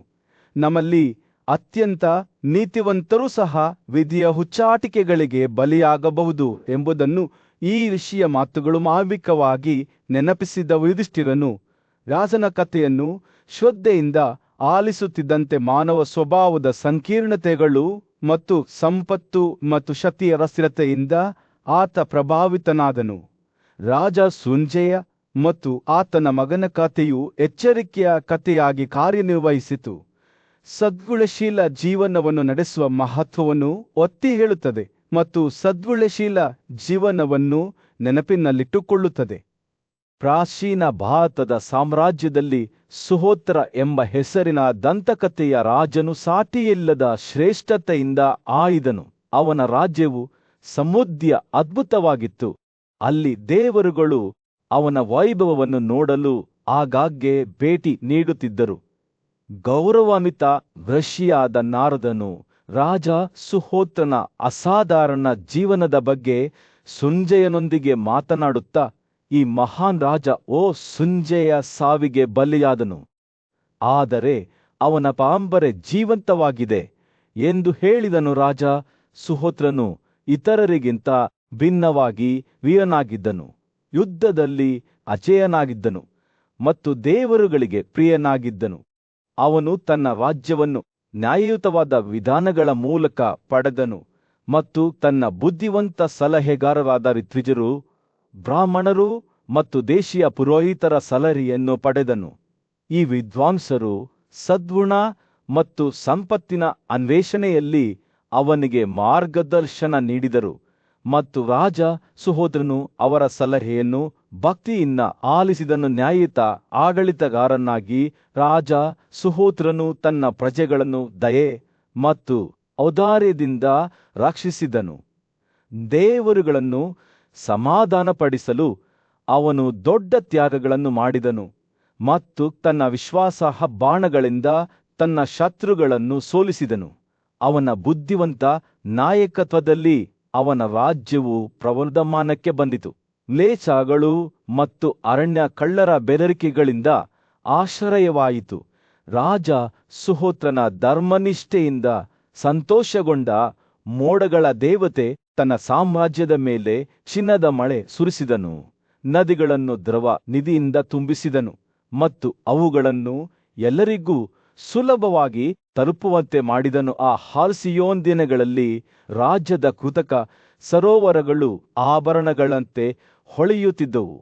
ನಮ್ಮಲ್ಲಿ ಅತ್ಯಂತ ನೀತಿವಂತರೂ ಸಹ ವಿಧಿಯ ಹುಚ್ಚಾಟಿಕೆಗಳಿಗೆ ಬಲಿಯಾಗಬಹುದು ಎಂಬುದನ್ನು ಈ ಋಷಿಯ ಮಾತುಗಳು ಮಾರ್ಮಿಕವಾಗಿ ನೆನಪಿಸಿದ ಯುಧಿಷ್ಠಿರನು ರಾಜನ ಕಥೆಯನ್ನು ಶ್ರದ್ಧೆಯಿಂದ ಆಲಿಸುತ್ತಿದ್ದಂತೆ ಮಾನವ ಸ್ವಭಾವದ ಸಂಕೀರ್ಣತೆಗಳು ಮತ್ತು ಸಂಪತ್ತು ಮತ್ತು ಶಕ್ತಿಯ ಅಸ್ಥಿರತೆಯಿಂದ ಆತ ಪ್ರಭಾವಿತನಾದನು. ರಾಜ ಸುಂಜಯ ಮತ್ತು ಆತನ ಮಗನ ಕಥೆಯು ಎಚ್ಚರಿಕೆಯ ಕಥೆಯಾಗಿ ಕಾರ್ಯನಿರ್ವಹಿಸಿತು. ಸದ್ಗುಣಶೀಲ ಜೀವನವನ್ನು ನಡೆಸುವ ಮಹತ್ವವನ್ನು ಒತ್ತಿ ಹೇಳುತ್ತದೆ ಮತ್ತು ಸದ್ಗುಣಶೀಲ ಜೀವನವನ್ನು ನೆನಪಿನಲ್ಲಿಟ್ಟುಕೊಳ್ಳುತ್ತದೆ. ಪ್ರಾಚೀನ ಭಾರತದ ಸಾಮ್ರಾಜ್ಯದಲ್ಲಿ ಸುಹೋತ್ರ ಎಂಬ ಹೆಸರಿನ ದಂತಕಥೆಯ ರಾಜನು ಸಾಟಿಯಿಲ್ಲದ ಶ್ರೇಷ್ಠತೆಯಿಂದ ಆಳಿದನು. ಅವನ ರಾಜ್ಯವು ಸಮೃದ್ಧಿಯ ಅದ್ಭುತವಾಗಿತ್ತು. ಅಲ್ಲಿ ದೇವರುಗಳು ಅವನ ವೈಭವವನ್ನು ನೋಡಲು ಆಗಾಗ್ಗೆ ಭೇಟಿ ನೀಡುತ್ತಿದ್ದರು. ಗೌರವಾನ್ವಿತ ಋಷಿಯಾದ ನಾರದನು ರಾಜ ಸುಹೋತ್ರನ ಅಸಾಧಾರಣ ಜೀವನದ ಬಗ್ಗೆ ಸಂಜಯನೊಂದಿಗೆ ಮಾತನಾಡುತ್ತಾ, ಈ ಮಹಾನ್ ರಾಜ ಸಂಜಯ ಸಾವಿಗೆ ಬಲಿಯಾದನು, ಆದರೆ ಅವನ ಪಾರಂಪರೆ ಜೀವಂತವಾಗಿದೆ ಎಂದು ಹೇಳಿದನು. ರಾಜ ಸುಹೋತ್ರನು ಇತರರಿಗಿಂತ ಭಿನ್ನವಾಗಿ ವೀರನಾಗಿದ್ದನು, ಯುದ್ಧದಲ್ಲಿ ಅಜೇಯನಾಗಿದ್ದನು ಮತ್ತು ದೇವರುಗಳಿಗೆ ಪ್ರಿಯನಾಗಿದ್ದನು. ಅವನು ತನ್ನ ರಾಜ್ಯವನ್ನು ನ್ಯಾಯಯುತವಾದ ವಿಧಾನಗಳ ಮೂಲಕ ಪಡೆದನು ಮತ್ತು ತನ್ನ ಬುದ್ಧಿವಂತ ಸಲಹೆಗಾರರಾದ ಋತ್ವಿಜರು, ಬ್ರಾಹ್ಮಣರು ಮತ್ತು ದೇಶೀಯ ಪುರೋಹಿತರ ಸಲಹೆಯನ್ನು ಪಡೆದನು. ಈ ವಿದ್ವಾಂಸರು ಸದ್ಗುಣ ಮತ್ತು ಸಂಪತ್ತಿನ ಅನ್ವೇಷಣೆಯಲ್ಲಿ ಅವನಿಗೆ ಮಾರ್ಗದರ್ಶನ ನೀಡಿದರು ಮತ್ತು ರಾಜ ಸುಹೋತ್ರನು ಅವರ ಸಲಹೆಯನ್ನು ಭಕ್ತಿಯಿಂದ ಆಲಿಸಿದನು. ನ್ಯಾಯಯುತ ಆಡಳಿತಗಾರನಾಗಿ ರಾಜ ಸುಹೋತ್ರನು ತನ್ನ ಪ್ರಜೆಗಳನ್ನು ದಯೆ ಮತ್ತು ಔದಾರ್ಯದಿಂದ ರಕ್ಷಿಸಿದನು. ದೇವರುಗಳನ್ನು ಸಮಾಧಾನಪಡಿಸಲು ಅವನು ದೊಡ್ಡ ತ್ಯಾಗಗಳನ್ನು ಮಾಡಿದನು ಮತ್ತು ತನ್ನ ವಿಶ್ವಾಸಾರ್ಹ ಬಾಣಗಳಿಂದ ತನ್ನ ಶತ್ರುಗಳನ್ನು ಸೋಲಿಸಿದನು. ಅವನ ಬುದ್ಧಿವಂತ ನಾಯಕತ್ವದಲ್ಲಿ ಅವನ ರಾಜ್ಯವು ಪ್ರವರ್ಧಮಾನಕ್ಕೆ ಬಂದಿತು. ಮ್ಲೇಚ್ಛಗಳು ಮತ್ತು ಅರಣ್ಯ ಕಳ್ಳರ ಬೆದರಿಕೆಗಳಿಂದ ಆಶ್ರಯವಾಯಿತು. ರಾಜ ಸುಹೋತ್ರನ ಧರ್ಮನಿಷ್ಠೆಯಿಂದ ಸಂತೋಷಗೊಂಡ ಮೋಡಗಳ ದೇವತೆ ತನ್ನ ಸಾಮ್ರಾಜ್ಯದ ಮೇಲೆ ಚಿನ್ನದ ಮಳೆ ಸುರಿಸಿದನು. ನದಿಗಳನ್ನು ದ್ರವ ನಿಧಿಯಿಂದ ತುಂಬಿಸಿದನು ಮತ್ತು ಅವುಗಳನ್ನು ಎಲ್ಲರಿಗೂ ಸುಲಭವಾಗಿ ತಲುಪುವಂತೆ ಮಾಡಿದನು. ಆ ಹಾಲ್ಸಿಯೋನ್ ದಿನಗಳಲ್ಲಿ ರಾಜ್ಯದ ಕೃತಕ ಸರೋವರಗಳು ಆಭರಣಗಳಂತೆ ಹೊಳೆಯುತ್ತಿದ್ದವು.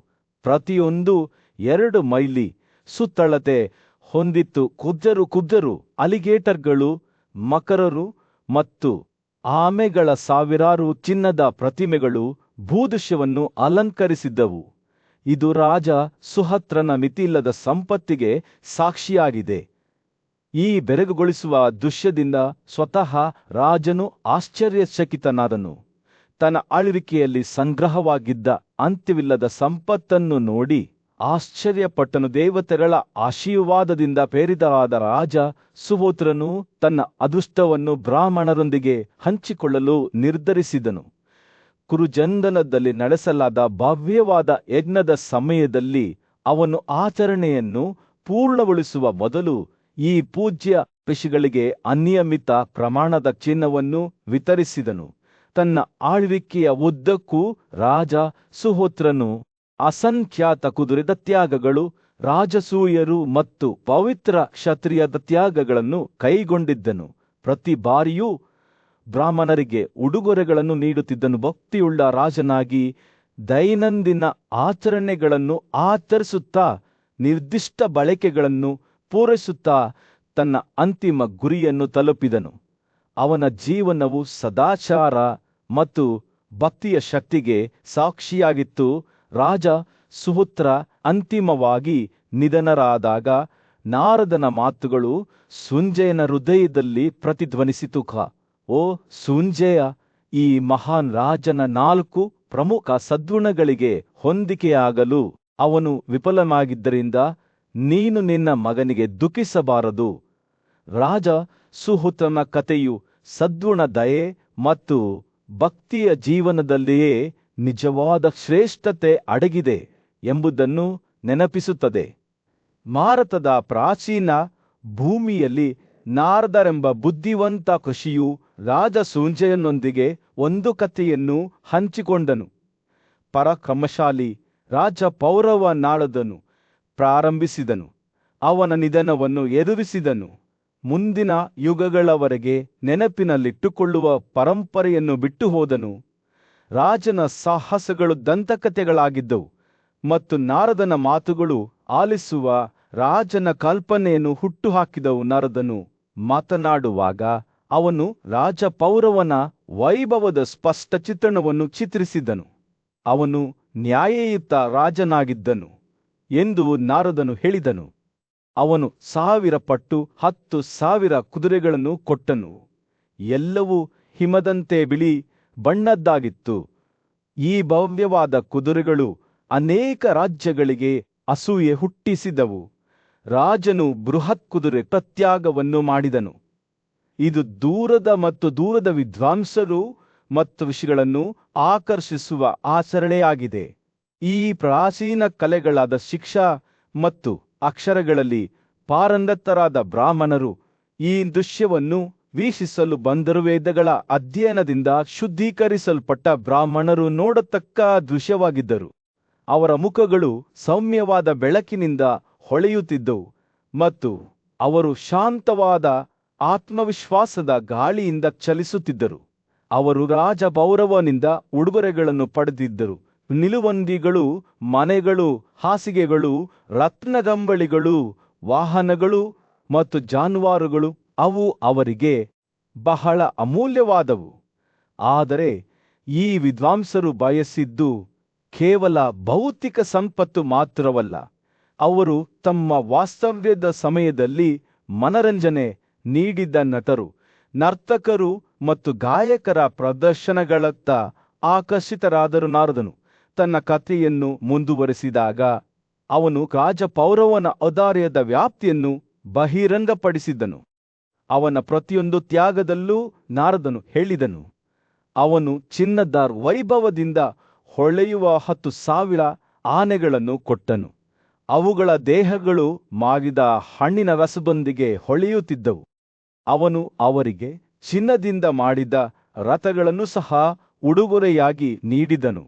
ಪ್ರತಿಯೊಂದು 2 ಮೈಲಿ ಸುತ್ತಳತೆ ಹೊಂದಿತ್ತು. ಕುಬ್ಜರು, ಅಲಿಗೇಟರ್ಗಳು, ಮಕರರು ಮತ್ತು ಆಮೆಗಳ ಸಾವಿರಾರು ಚಿನ್ನದ ಪ್ರತಿಮೆಗಳು ಭೂದೃಶ್ಯವನ್ನು ಅಲಂಕರಿಸಿದ್ದವು. ಇದು ರಾಜ ಸುಹೋತ್ರನ ಮಿತಿಯಿಲ್ಲದ ಸಂಪತ್ತಿಗೆ ಸಾಕ್ಷಿಯಾಗಿದೆ. ಈ ಬೆರಗುಗೊಳಿಸುವ ದೃಶ್ಯದಿಂದ ಸ್ವತಃ ರಾಜನು ಆಶ್ಚರ್ಯಚಕಿತನಾದನು. ತನ್ನ ಆಳ್ವಿಕೆಯಲ್ಲಿ ಸಂಗ್ರಹವಾಗಿದ್ದ ಅಂತ್ಯವಿಲ್ಲದ ಸಂಪತ್ತನ್ನು ನೋಡಿ ಆಶ್ಚರ್ಯಪಟ್ಟನು. ದೇವತೆಗಳ ಆಶೀರ್ವಾದದಿಂದ ಪ್ರೇರಿತವಾದ ರಾಜ ಸುಹೋತ್ರನು ತನ್ನ ಅದೃಷ್ಟವನ್ನು ಬ್ರಾಹ್ಮಣರೊಂದಿಗೆ ಹಂಚಿಕೊಳ್ಳಲು ನಿರ್ಧರಿಸಿದನು. ಕುರುಜಂದನದಲ್ಲಿ ನಡೆಸಲಾದ ಭವ್ಯವಾದ ಯಜ್ಞದ ಸಮಯದಲ್ಲಿ ಅವನು ಆಚರಣೆಯನ್ನು ಪೂರ್ಣಗೊಳಿಸುವ ಮೊದಲು ಈ ಪೂಜ್ಯ ಋಷಿಗಳಿಗೆ ಅನಿಯಮಿತ ಪ್ರಮಾಣದ ಚಿನ್ನವನ್ನು ವಿತರಿಸಿದನು. ತನ್ನ ಆಳ್ವಿಕೆಯ ಉದ್ದಕ್ಕೂ ರಾಜ ಸುಹೋತ್ರನು ಅಸಂಖ್ಯಾತ ಕುದುರೆದ ತ್ಯಾಗಗಳು, ರಾಜಸೂಯರು ಮತ್ತು ಪವಿತ್ರ ಕ್ಷತ್ರಿಯದ ತ್ಯಾಗಗಳನ್ನು ಕೈಗೊಂಡಿದ್ದನು. ಪ್ರತಿ ಬಾರಿಯೂ ಬ್ರಾಹ್ಮಣರಿಗೆ ಉಡುಗೊರೆಗಳನ್ನು ನೀಡುತ್ತಿದ್ದನು. ಭಕ್ತಿಯುಳ್ಳ ರಾಜನಾಗಿ ದೈನಂದಿನ ಆಚರಣೆಗಳನ್ನು ಆಚರಿಸುತ್ತಾ ನಿರ್ದಿಷ್ಟ ಬಳಕೆಗಳನ್ನು ಪೂರೈಸುತ್ತಾ ತನ್ನ ಅಂತಿಮ ಗುರಿಯನ್ನು ತಲುಪಿದನು. ಅವನ ಜೀವನವು ಸದಾಚಾರ ಮತ್ತು ಭಕ್ತಿಯ ಶಕ್ತಿಗೆ ಸಾಕ್ಷಿಯಾಗಿತ್ತು. ರಾಜ ಸುಹೋತ್ರ ಅಂತಿಮವಾಗಿ ನಿಧನರಾದಾಗ ನಾರದನ ಮಾತುಗಳು ಸಂಜಯನ ಹೃದಯದಲ್ಲಿ ಪ್ರತಿಧ್ವನಿಸಿತು. ಸಂಜಯ, ಈ ಮಹಾನ್ ರಾಜನ 4 ಪ್ರಮುಖ ಸದ್ಗುಣಗಳಿಗೆ ಹೊಂದಿಕೆಯಾಗಲು ಅವನು ವಿಫಲವಾಗಿದ್ದರಿಂದ ನೀನು ನಿನ್ನ ಮಗನಿಗೆ ದುಃಖಿಸಬಾರದು. ರಾಜ ಸುಹೋತ್ರನ ಕಥೆಯು ಸದ್ಗುಣ, ದಯೆ ಮತ್ತು ಭಕ್ತಿಯ ಜೀವನದಲ್ಲಿಯೇ ನಿಜವಾದ ಶ್ರೇಷ್ಠತೆ ಅಡಗಿದೆ ಎಂಬುದನ್ನು ನೆನಪಿಸುತ್ತದೆ. ಭಾರತದ ಪ್ರಾಚೀನ ಭೂಮಿಯಲ್ಲಿ ನಾರದರೆಂಬ ಬುದ್ಧಿವಂತ ಋಷಿಯು ರಾಜ ಸಂಜಯನೊಂದಿಗೆ ಒಂದು ಕಥೆಯನ್ನು ಹಂಚಿಕೊಂಡನು. ಪರಾಕ್ರಮಶಾಲಿ ರಾಜ ಪೌರವ ನಾಳದನು ಪ್ರಾರಂಭಿಸಿದನು. ಅವನ ನಿಧನವನ್ನು ಎದುರಿಸಿದನು. ಮುಂದಿನ ಯುಗಗಳವರೆಗೆ ನೆನಪಿನಲ್ಲಿಟ್ಟುಕೊಳ್ಳುವ ಪರಂಪರೆಯನ್ನು ಬಿಟ್ಟು ಹೋದನು. ರಾಜನ ಸಾಹಸಗಳು ದಂತಕಥೆಗಳಾಗಿದ್ದವು ಮತ್ತು ನಾರದನ ಮಾತುಗಳು ಆಲಿಸುವ ರಾಜನ ಕಲ್ಪನೆಯನ್ನು ಹುಟ್ಟುಹಾಕಿದವು. ನಾರದನು ಮಾತನಾಡುವಾಗ ಅವನು ರಾಜ ಪೌರವನ ವೈಭವದ ಸ್ಪಷ್ಟ ಚಿತ್ರಣವನ್ನು ಚಿತ್ರಿಸಿದನು. ಅವನು ನ್ಯಾಯಯುತ ರಾಜನಾಗಿದ್ದನು ಎಂದು ನಾರದನು ಹೇಳಿದನು. ಅವನು 1000 ಪಟ್ಟು 10,000 ಕುದುರೆಗಳನ್ನು ಕೊಟ್ಟನು. ಎಲ್ಲವೂ ಹಿಮದಂತೆ ಬಿಳಿ ಬಣ್ಣದ್ದಾಗಿತ್ತು. ಈ ಭವ್ಯವಾದ ಕುದುರೆಗಳು ಅನೇಕ ರಾಜ್ಯಗಳಿಗೆ ಅಸೂಯೆ ಹುಟ್ಟಿಸಿದವು. ರಾಜನು ಬೃಹತ್ ಕುದುರೆ ಪ್ರತ್ಯಾಗವನ್ನು ಮಾಡಿದನು. ಇದು ದೂರದ ವಿದ್ವಾಂಸರು ಮತ್ತು ವಿಷಯಗಳನ್ನು ಆಕರ್ಷಿಸುವ ಆಚರಣೆಯಾಗಿದೆ. ಈ ಪ್ರಾಚೀನ ಕಲೆಗಳಾದ ಶಿಕ್ಷಾ ಮತ್ತು ಅಕ್ಷರಗಳಲ್ಲಿ ಪಾರಂಗತರಾದ ಬ್ರಾಹ್ಮಣರು ಈ ದೃಶ್ಯವನ್ನು ವೀಕ್ಷಿಸಲು ಬಂದರು. ವೇದಗಳ ಅಧ್ಯಯನದಿಂದ ಶುದ್ಧೀಕರಿಸಲ್ಪಟ್ಟ ಬ್ರಾಹ್ಮಣರು ನೋಡತಕ್ಕ ದೃಶ್ಯವಾಗಿದ್ದರು. ಅವರ ಮುಖಗಳು ಸೌಮ್ಯವಾದ ಬೆಳಕಿನಿಂದ ಹೊಳೆಯುತ್ತಿದ್ದವು ಮತ್ತು ಅವರು ಶಾಂತವಾದ ಆತ್ಮವಿಶ್ವಾಸದ ಗಾಳಿಯಿಂದ ಚಲಿಸುತ್ತಿದ್ದರು. ಅವರು ರಾಜಗೌರವದಿಂದ ಉಡುಗೊರೆಗಳನ್ನು ಪಡೆದಿದ್ದರು. ನಿಲುವಂಗಿಗಳು, ಮನೆಗಳು, ಹಾಸಿಗೆಗಳು, ರತ್ನಗಂಬಳಿಗಳು, ವಾಹನಗಳು ಮತ್ತು ಜಾನುವಾರುಗಳು ಅವು ಅವರಿಗೆ ಬಹಳ ಅಮೂಲ್ಯವಾದವು. ಆದರೆ ಈ ವಿದ್ವಾಂಸರು ಬಯಸಿದ್ದು ಕೇವಲ ಭೌತಿಕ ಸಂಪತ್ತು ಮಾತ್ರವಲ್ಲ. ಅವರು ತಮ್ಮ ವಾಸ್ತವ್ಯದ ಸಮಯದಲ್ಲಿ ಮನರಂಜನೆ ನೀಡಿದ ನಟರು, ನರ್ತಕರು ಮತ್ತು ಗಾಯಕರ ಪ್ರದರ್ಶನಗಳತ್ತ ಆಕರ್ಷಿತರಾದರು. ನಾರದನು ತನ್ನ ಕಥೆಯನ್ನು ಮುಂದುವರೆಸಿದಾಗ ಅವನು ರಾಜಪೌರವನ ಔದಾರ್ಯದ ವ್ಯಾಪ್ತಿಯನ್ನು ಬಹಿರಂಗಪಡಿಸಿದನು. ಅವನ ಪ್ರತಿಯೊಂದು ತ್ಯಾಗದಲ್ಲೂ ನಾರದನು ಹೇಳಿದನು. ಅವನು ಚಿನ್ನದ ವೈಭವದಿಂದ ಹೊಳೆಯುವ 10,000 ಆನೆಗಳನ್ನು ಕೊಟ್ಟನು. ಅವುಗಳ ದೇಹಗಳು ಮಾಗಿದ ಹಣ್ಣಿನ ರಸದೊಂದಿಗೆ ಹೊಳೆಯುತ್ತಿದ್ದವು. ಅವನು ಅವರಿಗೆ ಚಿನ್ನದಿಂದ ಮಾಡಿದ ರಥಗಳನ್ನು ಸಹ ಉಡುಗೊರೆಯಾಗಿ ನೀಡಿದನು.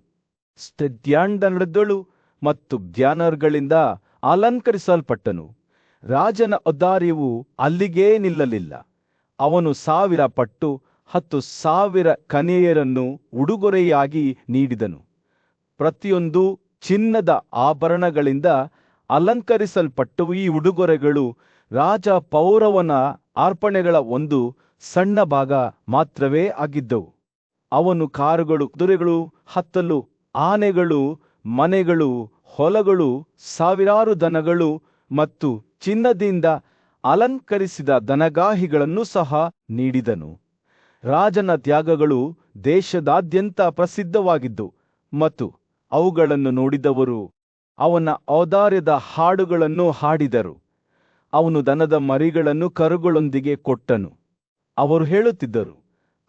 ಸ್ಟಡ್ಯಾಂಡರ್ಗಳು ಮತ್ತು ಬ್ಯಾನರ್ಗಳಿಂದ ಅಲಂಕರಿಸಲ್ಪಟ್ಟನು. ರಾಜನ ಔದಾರ್ಯವು ಅಲ್ಲಿಗೇ ನಿಲ್ಲಲಿಲ್ಲ. ಅವನು 1000 ಪಟ್ಟು 10,000 ಕನ್ಯೆಯರನ್ನು ಉಡುಗೊರೆಯಾಗಿ ನೀಡಿದನು. ಪ್ರತಿಯೊಂದು ಚಿನ್ನದ ಆಭರಣಗಳಿಂದ ಅಲಂಕರಿಸಲ್ಪಟ್ಟವು. ಈ ಉಡುಗೊರೆಗಳು ರಾಜ ಪೌರವನ ಅರ್ಪಣೆಗಳ ಒಂದು ಸಣ್ಣ ಭಾಗ ಮಾತ್ರವೇ ಆಗಿದ್ದವು. ಅವನು ಕಾರುಗಳು, ಕುದುರೆಗಳು, ಹತ್ತಲು ಆನೆಗಳು, ಮನೆಗಳು, ಹೊಲಗಳು, 1000 ದನಗಳು ಮತ್ತು ಚಿನ್ನದಿಂದ ಅಲಂಕರಿಸಿದ ದನಗಾಹಿಗಳನ್ನು ಸಹ ನೀಡಿದನು. ರಾಜನ ತ್ಯಾಗಗಳು ದೇಶದಾದ್ಯಂತ ಪ್ರಸಿದ್ಧವಾಗಿದ್ದು ಮತ್ತು ಅವುಗಳನ್ನು ನೋಡಿದವರು ಅವನ ಔದಾರ್ಯದ ಹಾಡುಗಳನ್ನು ಹಾಡಿದರು. ಅವನು ದನದ ಮರಿಗಳನ್ನು ಕರುಗಳೊಂದಿಗೆ ಕೊಟ್ಟನು. ಅವರು ಹೇಳುತ್ತಿದ್ದರು,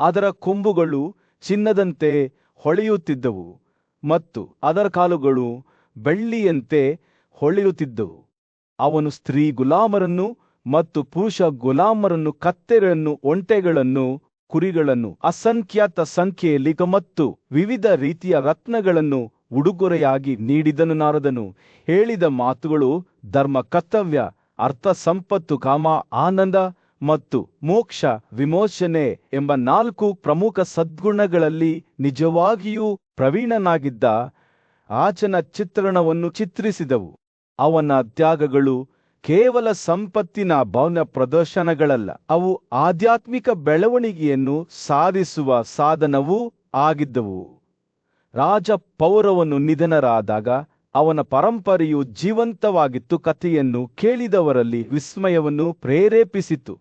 ಅದರ ಕೊಂಬುಗಳು ಚಿನ್ನದಂತೆ ಹೊಳೆಯುತ್ತಿದ್ದವು ಮತ್ತು ಅದರ ಕಾಲುಗಳು ಬೆಳ್ಳಿಯಂತೆ ಹೊಳೆಯುತ್ತಿದ್ದವು. ಅವನು ಸ್ತ್ರೀ ಗುಲಾಮರನ್ನು ಮತ್ತು ಪುರುಷ ಗುಲಾಮರನ್ನು, ಕತ್ತೆಗಳನ್ನು, ಒಂಟೆಗಳನ್ನು, ಕುರಿಗಳನ್ನು, ಅಸಂಖ್ಯಾತ ಸಂಖ್ಯೆಯಲ್ಲಿ ಮತ್ತು ವಿವಿಧ ರೀತಿಯ ರತ್ನಗಳನ್ನು ಉಡುಗೊರೆಯಾಗಿ ನೀಡಿದನು. ನಾರದನು ಹೇಳಿದ ಮಾತುಗಳು ಧರ್ಮ, ಕರ್ತವ್ಯ, ಅರ್ಥ, ಸಂಪತ್ತು, ಕಾಮ, ಆನಂದ ಮತ್ತು ಮೋಕ್ಷ ವಿಮೋಚನೆ ಎಂಬ 4 ಪ್ರಮುಖ ಸದ್ಗುಣಗಳಲ್ಲಿ ನಿಜವಾಗಿಯೂ ಪ್ರವೀಣನಾಗಿದ್ದ ಆಚನ ಚಿತ್ರಣವನ್ನು ಚಿತ್ರಿಸಿದವು. ಅವನ ತ್ಯಾಗಗಳು ಕೇವಲ ಸಂಪತ್ತಿನ ಭವ್ಯ ಪ್ರದರ್ಶನಗಳಲ್ಲ, ಅವು ಆಧ್ಯಾತ್ಮಿಕ ಬೆಳವಣಿಗೆಯನ್ನು ಸಾಧಿಸುವ ಸಾಧನವೂ ಆಗಿದ್ದವು. ರಾಜ ಪೌರವನು ನಿಧನರಾದಾಗ ಅವನ ಪರಂಪರೆಯು ಜೀವಂತವಾಗಿತ್ತು. ಕಥೆಯನ್ನು ಕೇಳಿದವರಲ್ಲಿ ವಿಸ್ಮಯವನ್ನು ಪ್ರೇರೇಪಿಸಿತು.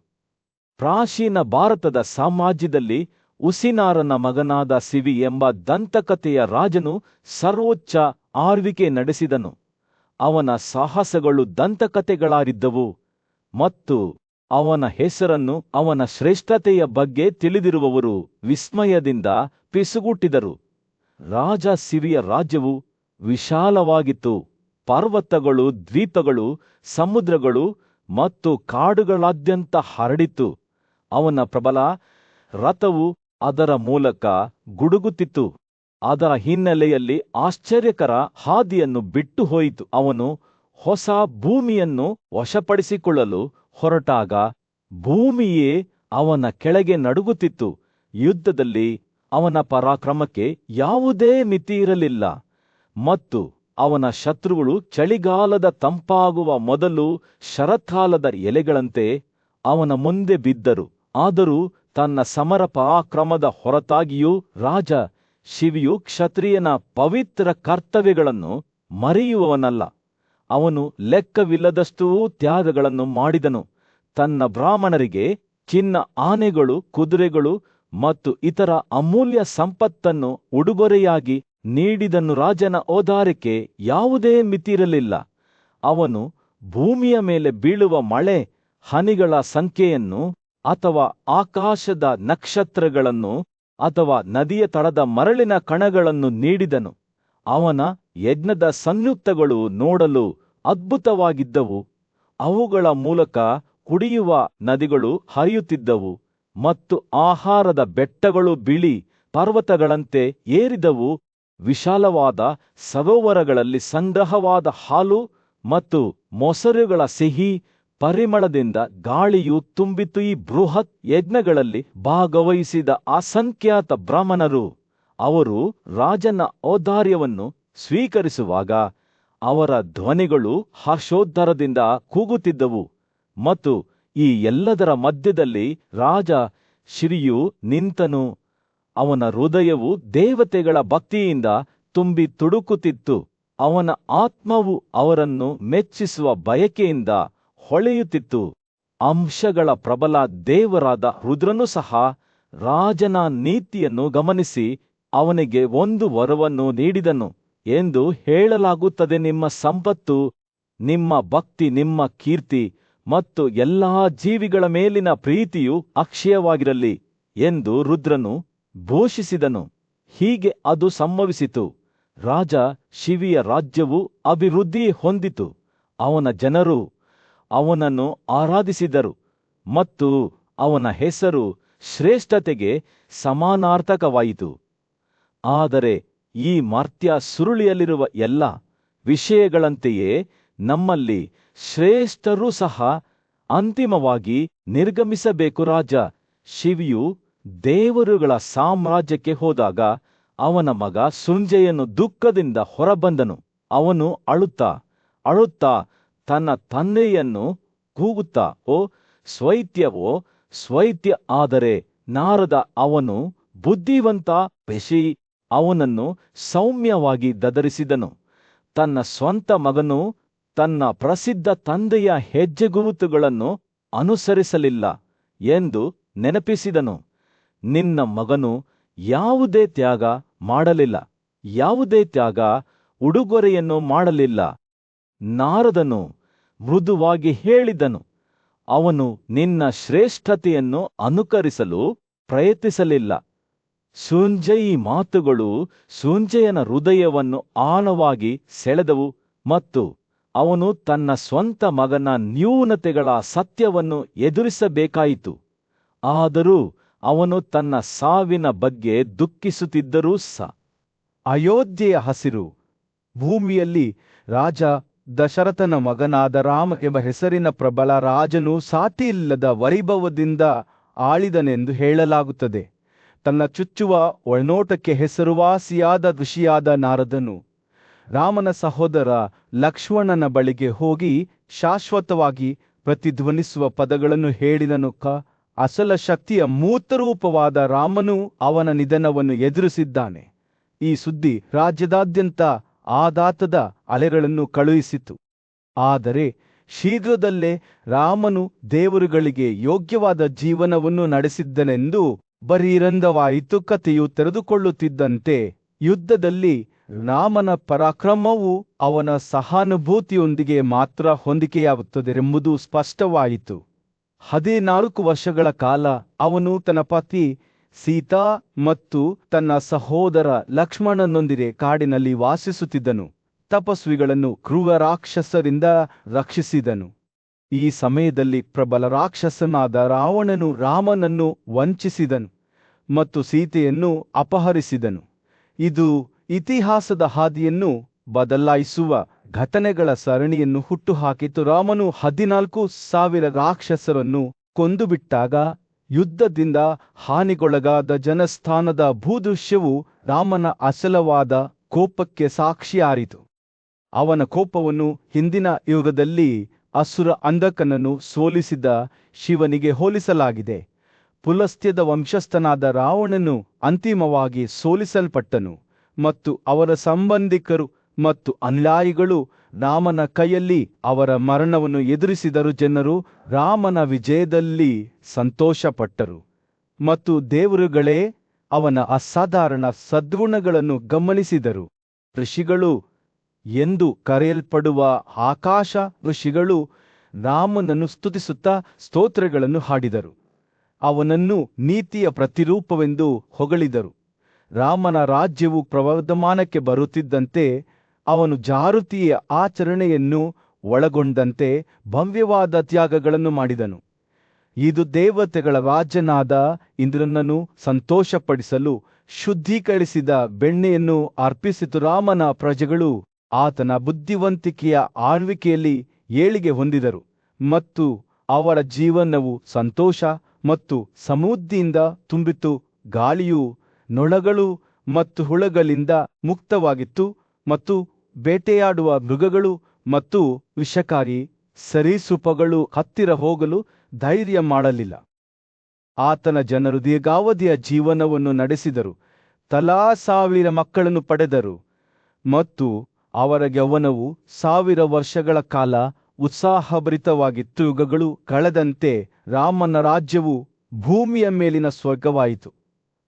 ಪ್ರಾಚೀನ ಭಾರತದ ಸಮಾಜದಲ್ಲಿ ಉಸಿನಾರನ ಮಗನಾದ ಸಿವಿ ಎಂಬ ದಂತಕಥೆಯ ರಾಜನು ಸರ್ವೋಚ್ಚ ಆಳ್ವಿಕೆ ನಡೆಸಿದನು. ಅವನ ಸಾಹಸಗಳು ದಂತಕಥೆಗಳಾಗಿದ್ದವು ಮತ್ತು ಅವನ ಹೆಸರನ್ನು, ಅವನ ಶ್ರೇಷ್ಠತೆಯ ಬಗ್ಗೆ ತಿಳಿದಿರುವವರು ವಿಸ್ಮಯದಿಂದ ಪಿಸುಗುಟ್ಟಿದರು. ರಾಜ ಸಿವಿಯ ರಾಜ್ಯವು ವಿಶಾಲವಾಗಿತ್ತು. ಪರ್ವತಗಳು, ದ್ವೀಪಗಳು, ಸಮುದ್ರಗಳು ಮತ್ತು ಕಾಡುಗಳಾದ್ಯಂತ ಹರಡಿತು. ಅವನ ಪ್ರಬಲ ರಥವು ಅದರ ಮೂಲಕ ಗುಡುಗುತ್ತಿತ್ತು. ಅದರ ಹಿನ್ನೆಲೆಯಲ್ಲಿ ಆಶ್ಚರ್ಯಕರ ಹಾದಿಯನ್ನು ಬಿಟ್ಟು ಹೋಯಿತು. ಅವನು ಹೊಸ ಭೂಮಿಯನ್ನು ವಶಪಡಿಸಿಕೊಳ್ಳಲು ಹೊರಟಾಗ ಭೂಮಿಯೇ ಅವನ ಕೆಳಗೆ ನಡುಗುತ್ತಿತ್ತು. ಯುದ್ಧದಲ್ಲಿ ಅವನ ಪರಾಕ್ರಮಕ್ಕೆ ಯಾವುದೇ ಮಿತಿಯಿರಲಿಲ್ಲ ಮತ್ತು ಅವನ ಶತ್ರುಗಳು ಚಳಿಗಾಲದ ತಂಪಾಗುವ ಮೊದಲು ಶರತ್ಕಾಲದ ಎಲೆಗಳಂತೆ ಅವನ ಮುಂದೆ ಬಿದ್ದರು. ಆದರೂ ತನ್ನ ಸಮರ ಪರಾಕ್ರಮದ ಹೊರತಾಗಿಯೂ ರಾಜ ಶಿವಿಯು ಕ್ಷತ್ರಿಯನ ಪವಿತ್ರ ಕರ್ತವ್ಯಗಳನ್ನು ಮರೆಯುವವನಲ್ಲ. ಅವನು ಲೆಕ್ಕವಿಲ್ಲದಷ್ಟೂ ತ್ಯಾಗಗಳನ್ನು ಮಾಡಿದನು. ತನ್ನ ಬ್ರಾಹ್ಮಣರಿಗೆ ಚಿನ್ನ, ಆನೆಗಳು, ಕುದುರೆಗಳು ಮತ್ತು ಇತರ ಅಮೂಲ್ಯ ಸಂಪತ್ತನ್ನು ಉಡುಗೊರೆಯಾಗಿ ನೀಡಿದನು. ರಾಜನ ಔದಾರ್ಯಕ್ಕೆ ಯಾವುದೇ ಮಿತಿಯಿರಲಿಲ್ಲ. ಅವನು ಭೂಮಿಯ ಮೇಲೆ ಬೀಳುವ ಮಳೆ ಹನಿಗಳ ಸಂಖ್ಯೆಯನ್ನು ಅಥವಾ ಆಕಾಶದ ನಕ್ಷತ್ರಗಳನ್ನು ಅಥವಾ ನದಿಯ ತಳದ ಮರಳಿನ ಕಣಗಳನ್ನು ನೀಡಿದನು. ಅವನ ಯಜ್ಞದ ಸಂಯುಕ್ತಗಳು ನೋಡಲು ಅದ್ಭುತವಾಗಿದ್ದವು. ಅವುಗಳ ಮೂಲಕ ಕುಡಿಯುವ ನದಿಗಳು ಹರಿಯುತ್ತಿದ್ದವು ಮತ್ತು ಆಹಾರದ ಬೆಟ್ಟಗಳು ಬಿಳಿ ಪರ್ವತಗಳಂತೆ ಏರಿದವು. ವಿಶಾಲವಾದ ಸರೋವರಗಳಲ್ಲಿ ಸಂಗ್ರಹವಾದ ಹಾಲು ಮತ್ತು ಮೊಸರುಗಳ ಸಿಹಿ ಪರಿಮಳದಿಂದ ಗಾಳಿಯು ತುಂಬಿತು. ಈ ಬೃಹತ್ ಯಜ್ಞಗಳಲ್ಲಿ ಭಾಗವಹಿಸಿದ ಅಸಂಖ್ಯಾತ ಬ್ರಾಹ್ಮಣರು ಅವರು ರಾಜನ ಔದಾರ್ಯವನ್ನು ಸ್ವೀಕರಿಸುವಾಗ ಅವರ ಧ್ವನಿಗಳು ಹರ್ಷೋದ್ಧಾರದಿಂದ ಕೂಗುತ್ತಿದ್ದವು. ಮತ್ತು ಈ ಎಲ್ಲದರ ಮಧ್ಯದಲ್ಲಿ ರಾಜ ಶಿರಿಯು ನಿಂತನು. ಅವನ ಹೃದಯವು ದೇವತೆಗಳ ಭಕ್ತಿಯಿಂದ ತುಂಬಿ ತುಡುಕುತ್ತಿತ್ತು. ಅವನ ಆತ್ಮವು ಅವರನ್ನು ಮೆಚ್ಚಿಸುವ ಬಯಕೆಯಿಂದ ಹೊಳೆಯುತ್ತಿತ್ತು. ಅಂಶಗಳ ಪ್ರಬಲ ದೇವರಾದ ರುದ್ರನು ಸಹ ರಾಜನ ನೀತಿಯನ್ನು ಗಮನಿಸಿ ಅವನಿಗೆ ಒಂದು ವರವನ್ನು ನೀಡಿದನು ಎಂದು ಹೇಳಲಾಗುತ್ತದೆ. ನಿಮ್ಮ ಸಂಪತ್ತು, ನಿಮ್ಮ ಭಕ್ತಿ, ನಿಮ್ಮ ಕೀರ್ತಿ ಮತ್ತು ಎಲ್ಲಾ ಜೀವಿಗಳ ಮೇಲಿನ ಪ್ರೀತಿಯು ಅಕ್ಷಯವಾಗಿರಲಿ ಎಂದು ರುದ್ರನು ಘೋಷಿಸಿದನು. ಹೀಗೆ ಅದು ಸಂಭವಿಸಿತು. ರಾಜ ಶಿವಿಯ ರಾಜ್ಯವು ಅಭಿವೃದ್ಧಿ ಹೊಂದಿತು. ಅವನ ಜನರು ಅವನನ್ನು ಆರಾಧಿಸಿದರು ಮತ್ತು ಅವನ ಹೆಸರು ಶ್ರೇಷ್ಠತೆಗೆ ಸಮಾನಾರ್ಥಕವಾಯಿತು. ಆದರೆ ಈ ಮರ್ತ್ಯ ಸುರುಳಿಯಲ್ಲಿರುವ ಎಲ್ಲ ವಿಷಯಗಳಂತೆಯೇ ನಮ್ಮಲ್ಲಿ ಶ್ರೇಷ್ಠರೂ ಸಹ ಅಂತಿಮವಾಗಿ ನಿರ್ಗಮಿಸಬೇಕು. ರಾಜ ಶಿವಿಯು ದೇವರುಗಳ ಸಾಮ್ರಾಜ್ಯಕ್ಕೆ ಹೋದಾಗ ಅವನ ಮಗ ಸಂಜಯನು ದುಃಖದಿಂದ ಹೊರಬಂದನು. ಅವನು ಅಳುತ್ತಾ ಅಳುತ್ತಾ ತನ್ನ ತಂದೆಯನ್ನು ಕೂಗುತ್ತಾ, ಓ ಸ್ವೈತ್ಯವೋ ಸ್ವೈತ್ಯ. ಆದರೆ ನಾರದ ಅವನು ಬುದ್ಧಿವಂತ ಋಷಿ, ಅವನನ್ನು ಸೌಮ್ಯವಾಗಿ ಗದರಿಸಿದನು. ತನ್ನ ಸ್ವಂತ ಮಗನು ತನ್ನ ಪ್ರಸಿದ್ಧ ತಂದೆಯ ಹೆಜ್ಜೆಗುರುತುಗಳನ್ನು ಅನುಸರಿಸಲಿಲ್ಲ ಎಂದು ನೆನಪಿಸಿದನು. ನಿನ್ನ ಮಗನು ಯಾವುದೇ ತ್ಯಾಗ ಮಾಡಲಿಲ್ಲ, ಯಾವುದೇ ತ್ಯಾಗ ಉಡುಗೊರೆಯನ್ನು ಮಾಡಲಿಲ್ಲ. ನಾರದನು ಮೃದುವಾಗಿ ಹೇಳಿದನು, ಅವನು ನಿನ್ನ ಶ್ರೇಷ್ಠತೆಯನ್ನು ಅನುಕರಿಸಲು ಪ್ರಯತ್ನಿಸಲಿಲ್ಲ. ಸಂಜಯ್ ಮಾತುಗಳು ಸಂಜಯನ ಹೃದಯವನ್ನು ಆಳವಾಗಿ ಸೆಳೆದವು ಮತ್ತು ಅವನು ತನ್ನ ಸ್ವಂತ ಮಗನ ನ್ಯೂನತೆಗಳ ಸತ್ಯವನ್ನು ಎದುರಿಸಬೇಕಾಯಿತು. ಆದರೂ ಅವನು ತನ್ನ ಸಾವಿನ ಬಗ್ಗೆ ದುಃಖಿಸುತ್ತಿದ್ದರೂ ಸಹ ಅಯೋಧ್ಯೆಯ ಹಸಿರು ಭೂಮಿಯಲ್ಲಿ ರಾಜ ದಶರಥನ ಮಗನಾದ ರಾಮ ಎಂಬ ಹೆಸರಿನ ಪ್ರಬಲ ರಾಜನು ಸಾಟಿಯಿಲ್ಲದ ವೈಭವದಿಂದ ಆಳಿದನೆಂದು ಹೇಳಲಾಗುತ್ತದೆ. ತನ್ನ ಚುಚ್ಚುವ ಒಳನೋಟಕ್ಕೆ ಹೆಸರುವಾಸಿಯಾದ ಋಷಿಯಾದ ನಾರದನು ರಾಮನ ಸಹೋದರ ಲಕ್ಷ್ಮಣನ ಬಳಿಗೆ ಹೋಗಿ ಶಾಶ್ವತವಾಗಿ ಪ್ರತಿಧ್ವನಿಸುವ ಪದಗಳನ್ನು ಹೇಳಿದನು. ಅಸಲ ಶಕ್ತಿಯ ಮೂರ್ತರೂಪವಾದ ರಾಮನು ಅವನ ನಿಧನವನ್ನು ಎದುರಿಸಿದ್ದಾನೆ. ಈ ಸುದ್ದಿ ರಾಜ್ಯದಾದ್ಯಂತ ಆಘಾತದ ಅಲೆಗಳನ್ನು ಕಳುಹಿಸಿತು. ಆದರೆ ಶೀಘ್ರದಲ್ಲೇ ರಾಮನು ದೇವರುಗಳಿಗೆ ಯೋಗ್ಯವಾದ ಜೀವನವನ್ನು ನಡೆಸಿದ್ದನೆಂದು ಬಹಿರಂಗವಾಯಿತು. ಕಥೆಯು ತೆರೆದುಕೊಳ್ಳುತ್ತಿದ್ದಂತೆ ಯುದ್ಧದಲ್ಲಿ ರಾಮನ ಪರಾಕ್ರಮವು ಅವನ ಸಹಾನುಭೂತಿಯೊಂದಿಗೆ ಮಾತ್ರ ಹೊಂದಿಕೆಯಾಗುತ್ತದೆಂಬುದು ಸ್ಪಷ್ಟವಾಯಿತು. 14 ವರ್ಷಗಳ ಕಾಲ ಅವನು ತನ್ನ ಪತಿ ಸೀತಾ ಮತ್ತು ತನ್ನ ಸಹೋದರ ಲಕ್ಷ್ಮಣನೊಂದಿಗೆ ಕಾಡಿನಲ್ಲಿ ವಾಸಿಸುತ್ತಿದ್ದನು. ತಪಸ್ವಿಗಳನ್ನು ಕ್ರೂರ ರಾಕ್ಷಸರಿಂದ ರಕ್ಷಿಸಿದನು. ಈ ಸಮಯದಲ್ಲಿ ಪ್ರಬಲ ರಾಕ್ಷಸನಾದ ರಾವಣನು ರಾಮನನ್ನು ವಂಚಿಸಿದನು ಮತ್ತು ಸೀತೆಯನ್ನು ಅಪಹರಿಸಿದನು. ಇದು ಇತಿಹಾಸದ ಹಾದಿಯನ್ನು ಬದಲಾಯಿಸುವ ಘಟನೆಗಳ ಸರಣಿಯನ್ನು ಹುಟ್ಟುಹಾಕಿತು. ರಾಮನು 14,000 ರಾಕ್ಷಸರನ್ನು ಕೊಂದುಬಿಟ್ಟಾಗ ಯುದ್ಧದಿಂದ ಹಾನಿಗೊಳಗಾದ ಜನಸ್ಥಾನದ ಭೂದೃಶ್ಯವು ರಾಮನ ಅಸಲವಾದ ಕೋಪಕ್ಕೆ ಸಾಕ್ಷಿಯಾಯಿತು. ಅವನ ಕೋಪವನ್ನು ಹಿಂದಿನ ಯುಗದಲ್ಲಿ ಅಸುರ ಅಂಧಕನನ್ನು ಸೋಲಿಸಿದ ಶಿವನಿಗೆ ಹೋಲಿಸಲಾಗಿದೆ. ಪುಲಸ್ತ್ಯದ ವಂಶಸ್ಥನಾದ ರಾವಣನು ಅಂತಿಮವಾಗಿ ಸೋಲಿಸಲ್ಪಟ್ಟನು ಮತ್ತು ಅವರ ಸಂಬಂಧಿಕರು ಮತ್ತು ಅನುಯಾಯಿಗಳು ರಾಮನ ಕೈಯಲ್ಲಿ ಅವರ ಮರಣವನ್ನು ಎದುರಿಸಿದರು. ಜನರು ರಾಮನ ವಿಜಯದಲ್ಲಿ ಸಂತೋಷಪಟ್ಟರು ಮತ್ತು ದೇವರುಗಳೇ ಅವನ ಅಸಾಧಾರಣ ಸದ್ಗುಣಗಳನ್ನು ಗಮನಿಸಿದರು. ಋಷಿಗಳು ಎಂದು ಕರೆಯಲ್ಪಡುವ ಆಕಾಶ ಋಷಿಗಳು ರಾಮನನ್ನು ಸ್ತುತಿಸುತ್ತಾ ಸ್ತೋತ್ರಗಳನ್ನು ಹಾಡಿದರು. ಅವನನ್ನು ನೀತಿಯ ಪ್ರತಿರೂಪವೆಂದು ಹೊಗಳಿದರು. ರಾಮನ ರಾಜ್ಯವು ಪ್ರವರ್ಧಮಾನಕ್ಕೆ ಬರುತ್ತಿದ್ದಂತೆ ಅವನು ಜಾಗೃತಿಯ ಆಚರಣೆಯನ್ನು ಒಳಗೊಂಡಂತೆ ಭವ್ಯವಾದ ತ್ಯಾಗಗಳನ್ನು ಮಾಡಿದನು. ಇದು ದೇವತೆಗಳ ರಾಜನಾದ ಇಂದ್ರನನ್ನು ಸಂತೋಷಪಡಿಸಲು ಶುದ್ಧೀಕರಿಸಿದ ಬೆಣ್ಣೆಯನ್ನು ಅರ್ಪಿಸಿತು. ರಾಮನ ಪ್ರಜೆಗಳು ಆತನ ಬುದ್ಧಿವಂತಿಕೆಯ ಆಳ್ವಿಕೆಯಲ್ಲಿ ಏಳಿಗೆ ಹೊಂದಿದರು ಮತ್ತು ಅವರ ಜೀವನವು ಸಂತೋಷ ಮತ್ತು ಸಮೃದ್ಧಿಯಿಂದ ತುಂಬಿತು. ಗಾಳಿಯು ನೊಣಗಳು ಮತ್ತು ಹುಳಗಳಿಂದ ಮುಕ್ತವಾಗಿತ್ತು ಮತ್ತು ಬೇಟೆಯಾಡುವ ಮೃಗಗಳು ಮತ್ತು ವಿಷಕಾರಿ ಸರೀಸೃಪಗಳು ಹತ್ತಿರ ಹೋಗಲು ಧೈರ್ಯ ಮಾಡಲಿಲ್ಲ. ಆತನ ಜನರು ದೀರ್ಘಾವಧಿಯ ಜೀವನವನ್ನು ನಡೆಸಿದರು, ತಲಾ 1000 ಮಕ್ಕಳನ್ನು ಪಡೆದರು ಮತ್ತು ಅವರ ಯೌವನವು 1000 ವರ್ಷಗಳ ಕಾಲ ಉತ್ಸಾಹಭರಿತವಾಗಿತ್ತು. ಯುಗಗಳು ಕಳೆದಂತೆ ರಾಮನ ರಾಜ್ಯವು ಭೂಮಿಯ ಮೇಲಿನ ಸ್ವರ್ಗವಾಯಿತು.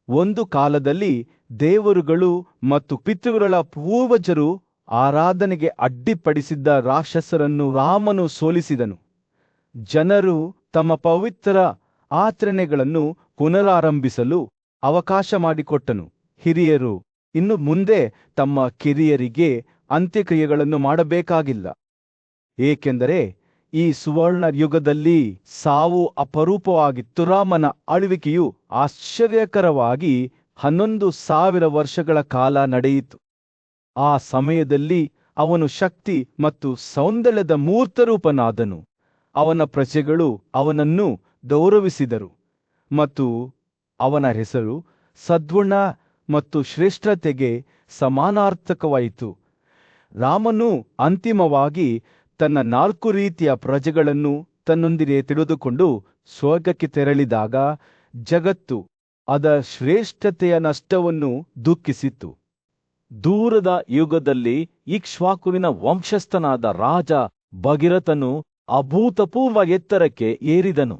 ಒಂದು ಕಾಲದಲ್ಲಿ ದೇವರುಗಳು ಮತ್ತು ಪಿತೃಗಳ ಪೂರ್ವಜರು ಆರಾಧನೆಗೆ ಅಡ್ಡಿಪಡಿಸಿದ್ದ ರಾಕ್ಷಸರನ್ನು ರಾಮನು ಸೋಲಿಸಿದನು. ಜನರು ತಮ್ಮ ಪವಿತ್ರ ಆಚರಣೆಗಳನ್ನು ಪುನರಾರಂಭಿಸಲು ಅವಕಾಶ ಮಾಡಿಕೊಟ್ಟನು. ಹಿರಿಯರು ಇನ್ನು ಮುಂದೆ ತಮ್ಮ ಕಿರಿಯರಿಗೆ ಅಂತ್ಯಕ್ರಿಯೆಗಳನ್ನು ಮಾಡಬೇಕಾಗಿಲ್ಲ, ಏಕೆಂದರೆ ಈ ಸುವರ್ಣ ಯುಗದಲ್ಲಿ ಸಾವು ಅಪರೂಪವಾಗಿತ್ತು. ರಾಮನ ಆಳ್ವಿಕೆಯು ಆಶ್ಚರ್ಯಕರವಾಗಿ 11,000 ವರ್ಷಗಳ ಕಾಲ ನಡೆಯಿತು. ಆ ಸಮಯದಲ್ಲಿ ಅವನು ಶಕ್ತಿ ಮತ್ತು ಸೌಂದರ್ಯದ ಮೂರ್ತರೂಪನಾದನು. ಅವನ ಪ್ರಜೆಗಳು ಅವನನ್ನು ಗೌರವಿಸಿದರು ಮತ್ತು ಅವನ ಹೆಸರು ಸದ್ಗುಣ ಮತ್ತು ಶ್ರೇಷ್ಠತೆಗೆ ಸಮಾನಾರ್ಥಕವಾಯಿತು. ರಾಮನು ಅಂತಿಮವಾಗಿ ತನ್ನ 4 ರೀತಿಯ ಪ್ರಜೆಗಳನ್ನು ತನ್ನೊಂದಿಗೆ ತೆಗೆದುಕೊಂಡು ಸ್ವರ್ಗಕ್ಕೆ ತೆರಳಿದಾಗ ಜಗತ್ತು ಅದರ ಶ್ರೇಷ್ಠತೆಯ ನಷ್ಟವನ್ನು ದುಃಖಿಸಿತು. ದೂರದ ಯುಗದಲ್ಲಿ ಇಕ್ಷ್ವಾಕುವಿನ ವಂಶಸ್ಥನಾದ ರಾಜ ಭಗೀರಥನು ಅಭೂತಪೂರ್ವ ಎತ್ತರಕ್ಕೆ ಏರಿದನು.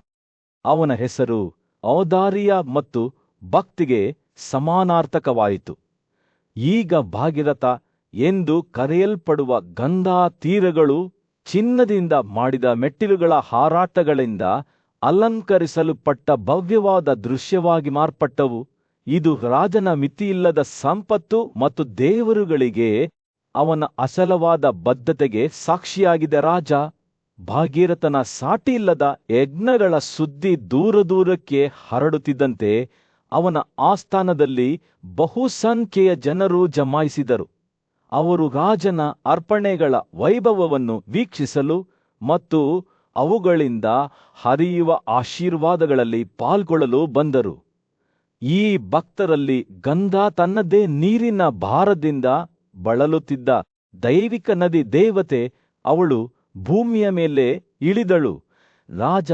ಅವನ ಹೆಸರು ಔದಾರ್ಯ ಮತ್ತು ಭಕ್ತಿಗೆ ಸಮಾನಾರ್ಥಕವಾಯಿತು. ಈಗ ಭಾಗೀರಥ ಎಂದು ಕರೆಯಲ್ಪಡುವ ಗಂಗಾ ತೀರಗಳು ಚಿನ್ನದಿಂದ ಮಾಡಿದ ಮೆಟ್ಟಿಲುಗಳ ಹಾರಾಟಗಳಿಂದ ಅಲಂಕರಿಸಲ್ಪಟ್ಟ ಭವ್ಯವಾದ ದೃಶ್ಯವಾಗಿ ಮಾರ್ಪಟ್ಟವು. ಇದು ರಾಜನ ಮಿತಿಯಿಲ್ಲದ ಸಂಪತ್ತು ಮತ್ತು ದೇವರುಗಳಿಗೆ ಅವನ ಅಸಲವಾದ ಬದ್ಧತೆಗೆ ಸಾಕ್ಷಿಯಾಗಿದೆ. ರಾಜ ಭಾಗೀರಥನ ಸಾಟಿಯಿಲ್ಲದ ಯಜ್ಞಗಳ ಸುದ್ದಿ ದೂರದೂರಕ್ಕೆ ಹರಡುತ್ತಿದ್ದಂತೆ ಅವನ ಆಸ್ಥಾನದಲ್ಲಿ ಬಹುಸಂಖ್ಯೆಯ ಜನರು ಜಮಾಯಿಸಿದರು. ಅವರು ರಾಜನ ಅರ್ಪಣೆಗಳ ವೈಭವವನ್ನು ವೀಕ್ಷಿಸಲು ಮತ್ತು ಅವುಗಳಿಂದ ಹರಿಯುವ ಆಶೀರ್ವಾದಗಳಲ್ಲಿ ಪಾಲ್ಗೊಳ್ಳಲು ಬಂದರು. ಈ ಭಕ್ತರಲ್ಲಿ ಗಂಗಾ ತನ್ನದೇ ನೀರಿನ ಭಾರದಿಂದ ಬಳಲುತ್ತಿದ್ದ ದೈವಿಕ ನದಿ ದೇವತೆ. ಅವಳು ಭೂಮಿಯ ಮೇಲೆ ಇಳಿದಳು. ರಾಜ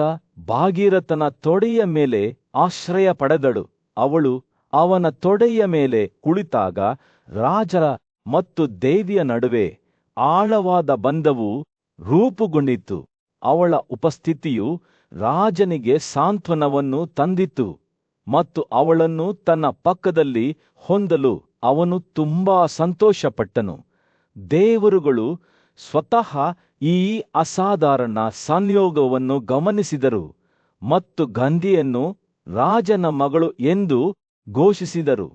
ಭಾಗೀರಥನ ತೊಡೆಯ ಮೇಲೆ ಆಶ್ರಯ ಪಡೆದಳು. ಅವಳು ಅವನ ತೊಡೆಯ ಮೇಲೆ ಕುಳಿತಾಗ ರಾಜರ ಮತ್ತು ದೇವಿಯ ನಡುವೆ ಆಳವಾದ ಬಂಧವು ರೂಪುಗೊಂಡಿತು. ಅವಳ ಉಪಸ್ಥಿತಿಯು ರಾಜನಿಗೆ ಸಾಂತ್ವನವನ್ನು ತಂದಿತು ಮತ್ತು ಅವಳನ್ನು ತನ್ನ ಪಕ್ಕದಲ್ಲಿ ಹೊಂದಲು ಅವನು ತುಂಬಾ ಸಂತೋಷಪಟ್ಟನು. ದೇವರುಗಳು ಸ್ವತಃ ಈ ಅಸಾಧಾರಣ ಸಂಯೋಗವನ್ನು ಗಮನಿಸಿದರು ಮತ್ತು ಗಂಗೆಯನ್ನು ರಾಜನ ಮಗಳು ಎಂದು ಘೋಷಿಸಿದರು.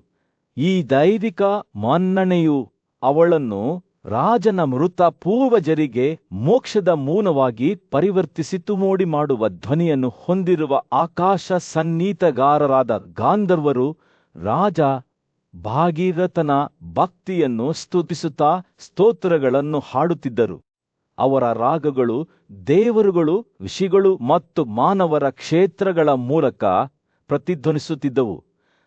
ಈ ದೈವಿಕ ಮನ್ನಣೆಯು ಅವಳನ್ನು ರಾಜನ ಮೃತ ಪೂರ್ವಜರಿಗೆ ಮೋಕ್ಷದ ಮೂಲವಾಗಿ ಪರಿವರ್ತಿಸಿತು. ಮೋಡಿ ಮಾಡುವ ಧ್ವನಿಯನ್ನು ಹೊಂದಿರುವ ಆಕಾಶ ಸನ್ನಿಹಿತಗಾರರಾದ ಗಾಂಧರ್ವರು ರಾಜ ಭಾಗೀರಥನ ಭಕ್ತಿಯನ್ನು ಸ್ತುತಿಸುತ್ತಾ ಸ್ತೋತ್ರಗಳನ್ನು ಹಾಡುತ್ತಿದ್ದರು. ಅವರ ರಾಗಗಳು ದೇವರುಗಳು, ಋಷಿಗಳು ಮತ್ತು ಮಾನವರ ಕ್ಷೇತ್ರಗಳ ಮೂಲಕ ಪ್ರತಿಧ್ವನಿಸುತ್ತಿದ್ದವು.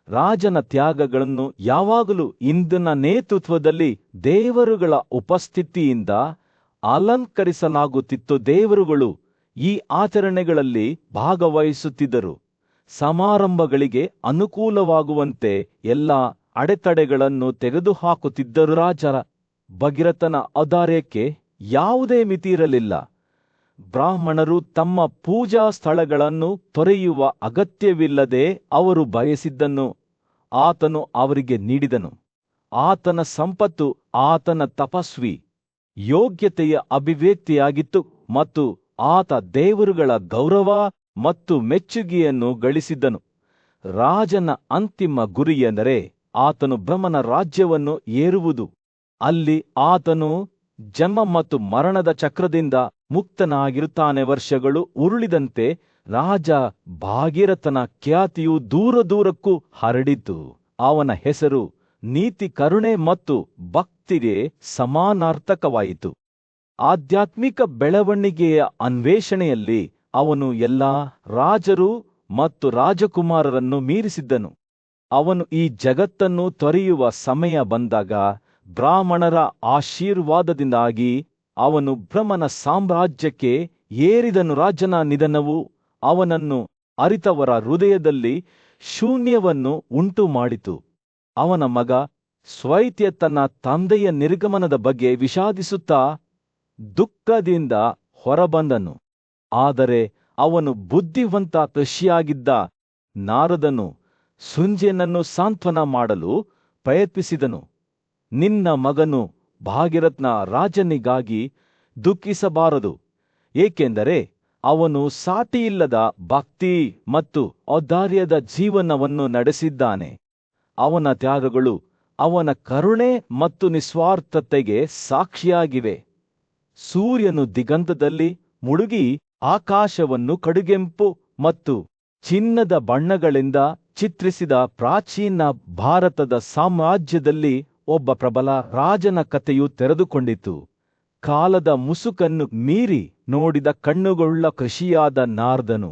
ರಾಜನ ತ್ಯಾಗಗಳನ್ನು ಯಾವಾಗಲೂ ಇಂದ್ರನ ನೇತೃತ್ವದಲ್ಲಿ ದೇವರುಗಳ ಉಪಸ್ಥಿತಿಯಿಂದ ಅಲಂಕರಿಸಲಾಗುತ್ತಿತ್ತು. ದೇವರುಗಳು ಈ ಆಚರಣೆಗಳಲ್ಲಿ ಭಾಗವಹಿಸುತ್ತಿದ್ದರು. ಸಮಾರಂಭಗಳಿಗೆ ಅನುಕೂಲವಾಗುವಂತೆ ಎಲ್ಲ ಅಡೆತಡೆಗಳನ್ನು ತೆಗೆದುಹಾಕುತ್ತಿದ್ದರು. ರಾಜ ಭಗೀರಥನ ಔದಾರ್ಯಕ್ಕೆ ಯಾವುದೇ ಮಿತಿ ಇರಲಿಲ್ಲ. ಬ್ರಾಹ್ಮಣರು ತಮ್ಮ ಪೂಜಾ ಸ್ಥಳಗಳನ್ನು ತೊರೆಯುವ ಅಗತ್ಯವಿಲ್ಲದೆ ಅವರು ಬಯಸಿದ್ದನ್ನು ಆತನು ಅವರಿಗೆ ನೀಡಿದನು. ಆತನ ಸಂಪತ್ತು ಆತನ ತಪಸ್ವಿ ಯೋಗ್ಯತೆಯ ಅಭಿವ್ಯಕ್ತಿಯಾಗಿತ್ತು ಮತ್ತು ಆತ ದೇವರುಗಳ ಗೌರವ ಮತ್ತು ಮೆಚ್ಚುಗೆಯನ್ನು ಗಳಿಸಿದ್ದನು. ರಾಜನ ಅಂತಿಮ ಗುರಿಯೆಂದರೆ ಆತನು ಬ್ರಹ್ಮನ ರಾಜ್ಯವನ್ನು ಏರುವುದು. ಅಲ್ಲಿ ಆತನು ಜನ್ಮ ಮತ್ತು ಮರಣದ ಚಕ್ರದಿಂದ ಮುಕ್ತನಾಗಿರುತ್ತಾನೆ. ವರ್ಷಗಳು ಉರುಳಿದಂತೆ ರಾಜ ಭಾಗೀರಥನ ಖ್ಯಾತಿಯು ದೂರ ದೂರಕ್ಕೂ ಹರಡಿತು. ಅವನ ಹೆಸರು ನೀತಿ, ಕರುಣೆ ಮತ್ತು ಭಕ್ತಿಗೆ ಸಮಾನಾರ್ಥಕವಾಯಿತು. ಆಧ್ಯಾತ್ಮಿಕ ಬೆಳವಣಿಗೆಯ ಅನ್ವೇಷಣೆಯಲ್ಲಿ ಅವನು ಎಲ್ಲಾ ರಾಜರು ಮತ್ತು ರಾಜಕುಮಾರರನ್ನು ಮೀರಿಸಿದ್ದನು. ಅವನು ಈ ಜಗತ್ತನ್ನು ತೊರೆಯುವ ಸಮಯ ಬಂದಾಗ ಬ್ರಾಹ್ಮಣರ ಆಶೀರ್ವಾದದಿಂದಾಗಿ ಅವನು ಬ್ರಹ್ಮನ ಸಾಮ್ರಾಜ್ಯಕ್ಕೆ ಏರಿದನು. ರಾಜನ ನಿಧನವು ಅವನನ್ನು ಅರಿತವರ ಹೃದಯದಲ್ಲಿ ಶೂನ್ಯವನ್ನು ಉಂಟು ಮಾಡಿತು. ಅವನ ಮಗ ಸ್ವೈತ್ಯ ತನ್ನ ತಂದೆಯ ನಿರ್ಗಮನದ ಬಗ್ಗೆ ವಿಷಾದಿಸುತ್ತಾ ದುಃಖದಿಂದ ಹೊರಬಂದನು. ಆದರೆ ಅವನು ಬುದ್ಧಿವಂತ ಋಷಿಯಾಗಿದ್ದ ನಾರದನು ಸುಂಜಯನನ್ನು ಸಾಂತ್ವನ ಮಾಡಲು ಪ್ರಯತ್ನಿಸಿದನು. ನಿನ್ನ ಮಗನು ಭಾಗೀರಥನ ರಾಜನಿಗಾಗಿ ದುಃಖಿಸಬಾರದು, ಏಕೆಂದರೆ ಅವನು ಸಾಟಿಯಿಲ್ಲದ ಭಕ್ತಿ ಮತ್ತು ಔದಾರ್ಯದ ಜೀವನವನ್ನು ನಡೆಸಿದ್ದಾನೆ. ಅವನ ತ್ಯಾಗಗಳು ಅವನ ಕರುಣೆ ಮತ್ತು ನಿಸ್ವಾರ್ಥತೆಗೆ ಸಾಕ್ಷಿಯಾಗಿವೆ. ಸೂರ್ಯನು ದಿಗಂತದಲ್ಲಿ ಮುಳುಗಿ ಆಕಾಶವನ್ನು ಕಡುಗೆಂಪು ಮತ್ತು ಚಿನ್ನದ ಬಣ್ಣಗಳಿಂದ ಚಿತ್ರಿಸಿದ ಪ್ರಾಚೀನ ಭಾರತದ ಸಾಮ್ರಾಜ್ಯದಲ್ಲಿ ಒಬ್ಬ ಪ್ರಬಲ ರಾಜನ ಕಥೆಯು ತೆರೆದುಕೊಂಡಿತು. ಕಾಲದ ಮುಸುಕನ್ನು ಮೀರಿ ನೋಡಿದ ಕಣ್ಣುಗೊಳ್ಳ ಕೃಷಿಯಾದ ನಾರದನು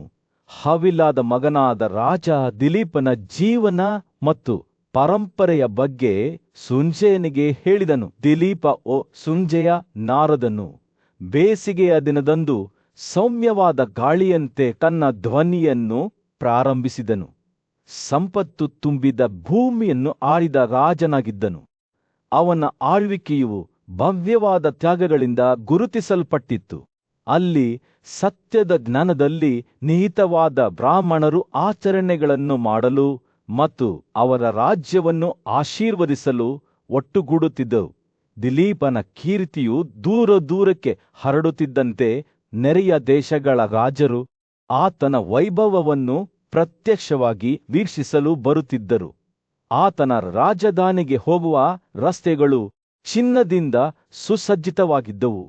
ಹವಿಲಾದ ಮಗನಾದ ರಾಜ ದಿಲೀಪನ ಜೀವನ ಮತ್ತು ಪರಂಪರೆಯ ಬಗ್ಗೆ ಸುಂಜಯನಿಗೆ ಹೇಳಿದನು. ದಿಲೀಪ ಓ ಸುಂಜಯ, ನಾರದನು ಬೇಸಿಗೆಯ ದಿನದಂದು ಸೌಮ್ಯವಾದ ಗಾಳಿಯಂತೆ ತನ್ನ ಧ್ವನಿಯನ್ನು ಪ್ರಾರಂಭಿಸಿದನು. ಸಂಪತ್ತು ತುಂಬಿದ ಭೂಮಿಯನ್ನು ಆಳಿದ ರಾಜನಾಗಿದ್ದನು. ಅವನ ಆಳ್ವಿಕೆಯು ಭವ್ಯವಾದ ತ್ಯಾಗಗಳಿಂದ ಗುರುತಿಸಲ್ಪಟ್ಟಿತ್ತು. ಅಲ್ಲಿ ಸತ್ಯದ ಜ್ಞಾನದಲ್ಲಿ ನಿಹಿತವಾದ ಬ್ರಾಹ್ಮಣರು ಆಚರಣೆಗಳನ್ನು ಮಾಡಲು ಮತ್ತು ಅವರ ರಾಜ್ಯವನ್ನು ಆಶೀರ್ವದಿಸಲು ಒಟ್ಟುಗೂಡುತ್ತಿದ್ದವು. ದಿಲೀಪನ ಕೀರ್ತಿಯು ದೂರ ದೂರಕ್ಕೆ ಹರಡುತ್ತಿದ್ದಂತೆ ನೆರೆಯ ದೇಶಗಳ ರಾಜರು ಆತನ ವೈಭವವನ್ನು ಪ್ರತ್ಯಕ್ಷವಾಗಿ ವೀಕ್ಷಿಸಲು ಬರುತ್ತಿದ್ದರು. ಆತನ ರಾಜಧಾನಿಗೆ ಹೋಗುವ ರಸ್ತೆಗಳು ಚಿನ್ನದಿಂದ ಸುಸಜ್ಜಿತವಾಗಿದ್ದವು.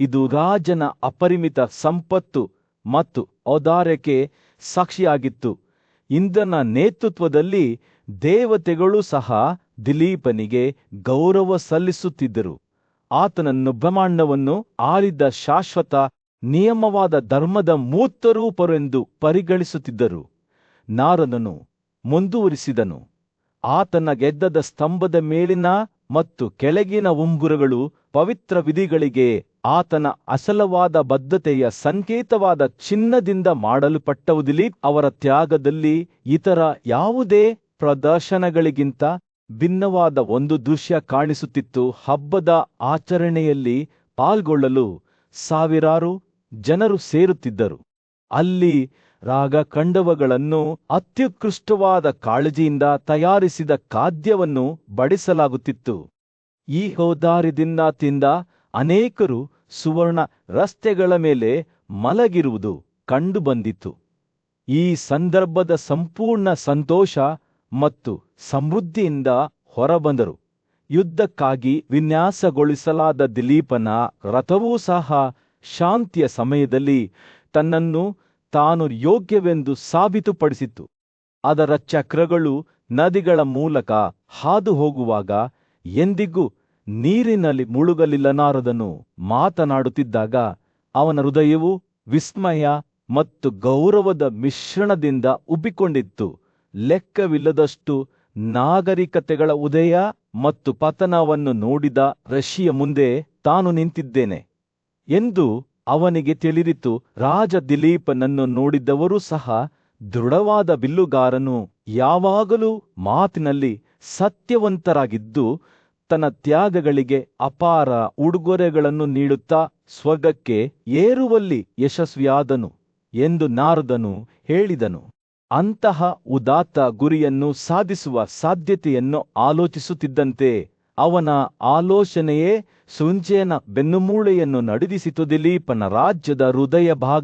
ಇದು ರಾಜನ ಅಪರಿಮಿತ ಸಂಪತ್ತು ಮತ್ತು ಔದಾರ್ಯಕ್ಕೆ ಸಾಕ್ಷಿಯಾಗಿತ್ತು. ಇಂದ್ರನ ನೇತೃತ್ವದಲ್ಲಿ ದೇವತೆಗಳು ಸಹ ದಿಲೀಪನಿಗೆ ಗೌರವ ಸಲ್ಲಿಸುತ್ತಿದ್ದರು. ಆತನನ್ನು ಬ್ರಹ್ಮಾಂಡವನ್ನು ಆಳಿದ ಶಾಶ್ವತ ನಿಯಮವಾದ ಧರ್ಮದ ಮೂರ್ತರೂಪರೆಂದು ಪರಿಗಣಿಸುತ್ತಿದ್ದರು. ನಾರದನು ಮುಂದುವರಿಸಿದನು. ಆತನ ಗೆದ್ದದ ಸ್ತಂಭದ ಮೇಲಿನ ಮತ್ತು ಕೆಳಗಿನ ಉಂಗುರಗಳು ಪವಿತ್ರ ವಿಧಿಗಳಿಗೆ ಆತನ ಅಸಲವಾದ ಬದ್ಧತೆಯ ಸಂಕೇತವಾದ ಚಿನ್ನದಿಂದ ಮಾಡಲ್ಪಟ್ಟವು. ದಿಲೀಪ್ ಅವರ ತ್ಯಾಗದಲ್ಲಿ ಇತರ ಯಾವುದೇ ಪ್ರದರ್ಶನಗಳಿಗಿಂತ ಭಿನ್ನವಾದ ಒಂದು ದೃಶ್ಯ ಕಾಣಿಸುತ್ತಿತ್ತು. ಹಬ್ಬದ ಆಚರಣೆಯಲ್ಲಿ ಪಾಲ್ಗೊಳ್ಳಲು ಸಾವಿರಾರು ಜನರು ಸೇರುತ್ತಿದ್ದರು. ಅಲ್ಲಿ ರಾಗಖಂಡವಗಳನ್ನು ಅತ್ಯುತ್ಕೃಷ್ಟವಾದ ಕಾಳಜಿಯಿಂದ ತಯಾರಿಸಿದ ಖಾದ್ಯವನ್ನು ಬಡಿಸಲಾಗುತ್ತಿತ್ತು. ಈ ಔದಾರ್ಯದಿಂದ ತಿಂದ ಅನೇಕರು ಸುವರ್ಣ ರಸ್ತೆಗಳ ಮೇಲೆ ಮಲಗಿರುವುದು ಕಂಡುಬಂದಿತು. ಈ ಸಂದರ್ಭದ ಸಂಪೂರ್ಣ ಸಂತೋಷ ಮತ್ತು ಸಮೃದ್ಧಿಯಿಂದ ಹೊರಬಂದರು. ಯುದ್ಧಕ್ಕಾಗಿ ವಿನ್ಯಾಸಗೊಳಿಸಲಾದ ದಿಲೀಪನ ರಥವೂ ಸಹ ಶಾಂತಿಯ ಸಮಯದಲ್ಲಿ ತನ್ನನ್ನು ತಾನು ಯೋಗ್ಯವೆಂದು ಸಾಬೀತುಪಡಿಸಿತು. ಅದರ ಚಕ್ರಗಳು ನದಿಗಳ ಮೂಲಕ ಹಾದು ಹೋಗುವಾಗ ಎಂದಿಗೂ ನೀರಿನಲ್ಲಿ ಮುಳುಗಲಿಲ್ಲ. ನಾರದನು ಮಾತನಾಡುತ್ತಿದ್ದಾಗ ಅವನ ಹೃದಯವು ವಿಸ್ಮಯ ಮತ್ತು ಗೌರವದ ಮಿಶ್ರಣದಿಂದ ಉಬ್ಬಿಕೊಂಡಿತ್ತು. ಲೆಕ್ಕವಿಲ್ಲದಷ್ಟು ನಾಗರಿಕತೆಗಳ ಉದಯ ಮತ್ತು ಪತನವನ್ನು ನೋಡಿದ ಋಷಿಯ ಮುಂದೆ ತಾನು ನಿಂತಿದ್ದೇನೆ ಎಂದು ಅವನಿಗೆ ತಿಳಿದಿತು. ರಾಜ ದಿಲೀಪನನ್ನು ನೋಡಿದವರು ಸಹ ದೃಢವಾದ ಬಿಲ್ಲುಗಾರನು, ಯಾವಾಗಲೂ ಮಾತಿನಲ್ಲಿ ಸತ್ಯವಂತರಾಗಿದ್ದು ತನ್ನ ತ್ಯಾಗಗಳಿಗೆ ಅಪಾರ ಉಡುಗೊರೆಗಳನ್ನು ನೀಡುತ್ತಾ ಸ್ವರ್ಗಕ್ಕೆ ಏರುವಲ್ಲಿ ಯಶಸ್ವಿಯಾದನು ಎಂದು ನಾರದನು ಹೇಳಿದನು. ಅಂತಹ ಉದಾತ್ತ ಗುರಿಯನ್ನು ಸಾಧಿಸುವ ಸಾಧ್ಯತೆಯನ್ನು ಆಲೋಚಿಸುತ್ತಿದ್ದಂತೆ ಅವನ ಆಲೋಚನೆಯೇ ಸಂಜಯನ ಬೆನ್ನುಮೂಳೆಯನ್ನು ನಡುಗಿಸಿತು. ದಿಲೀಪನ ರಾಜ್ಯದ ಹೃದಯ ಭಾಗ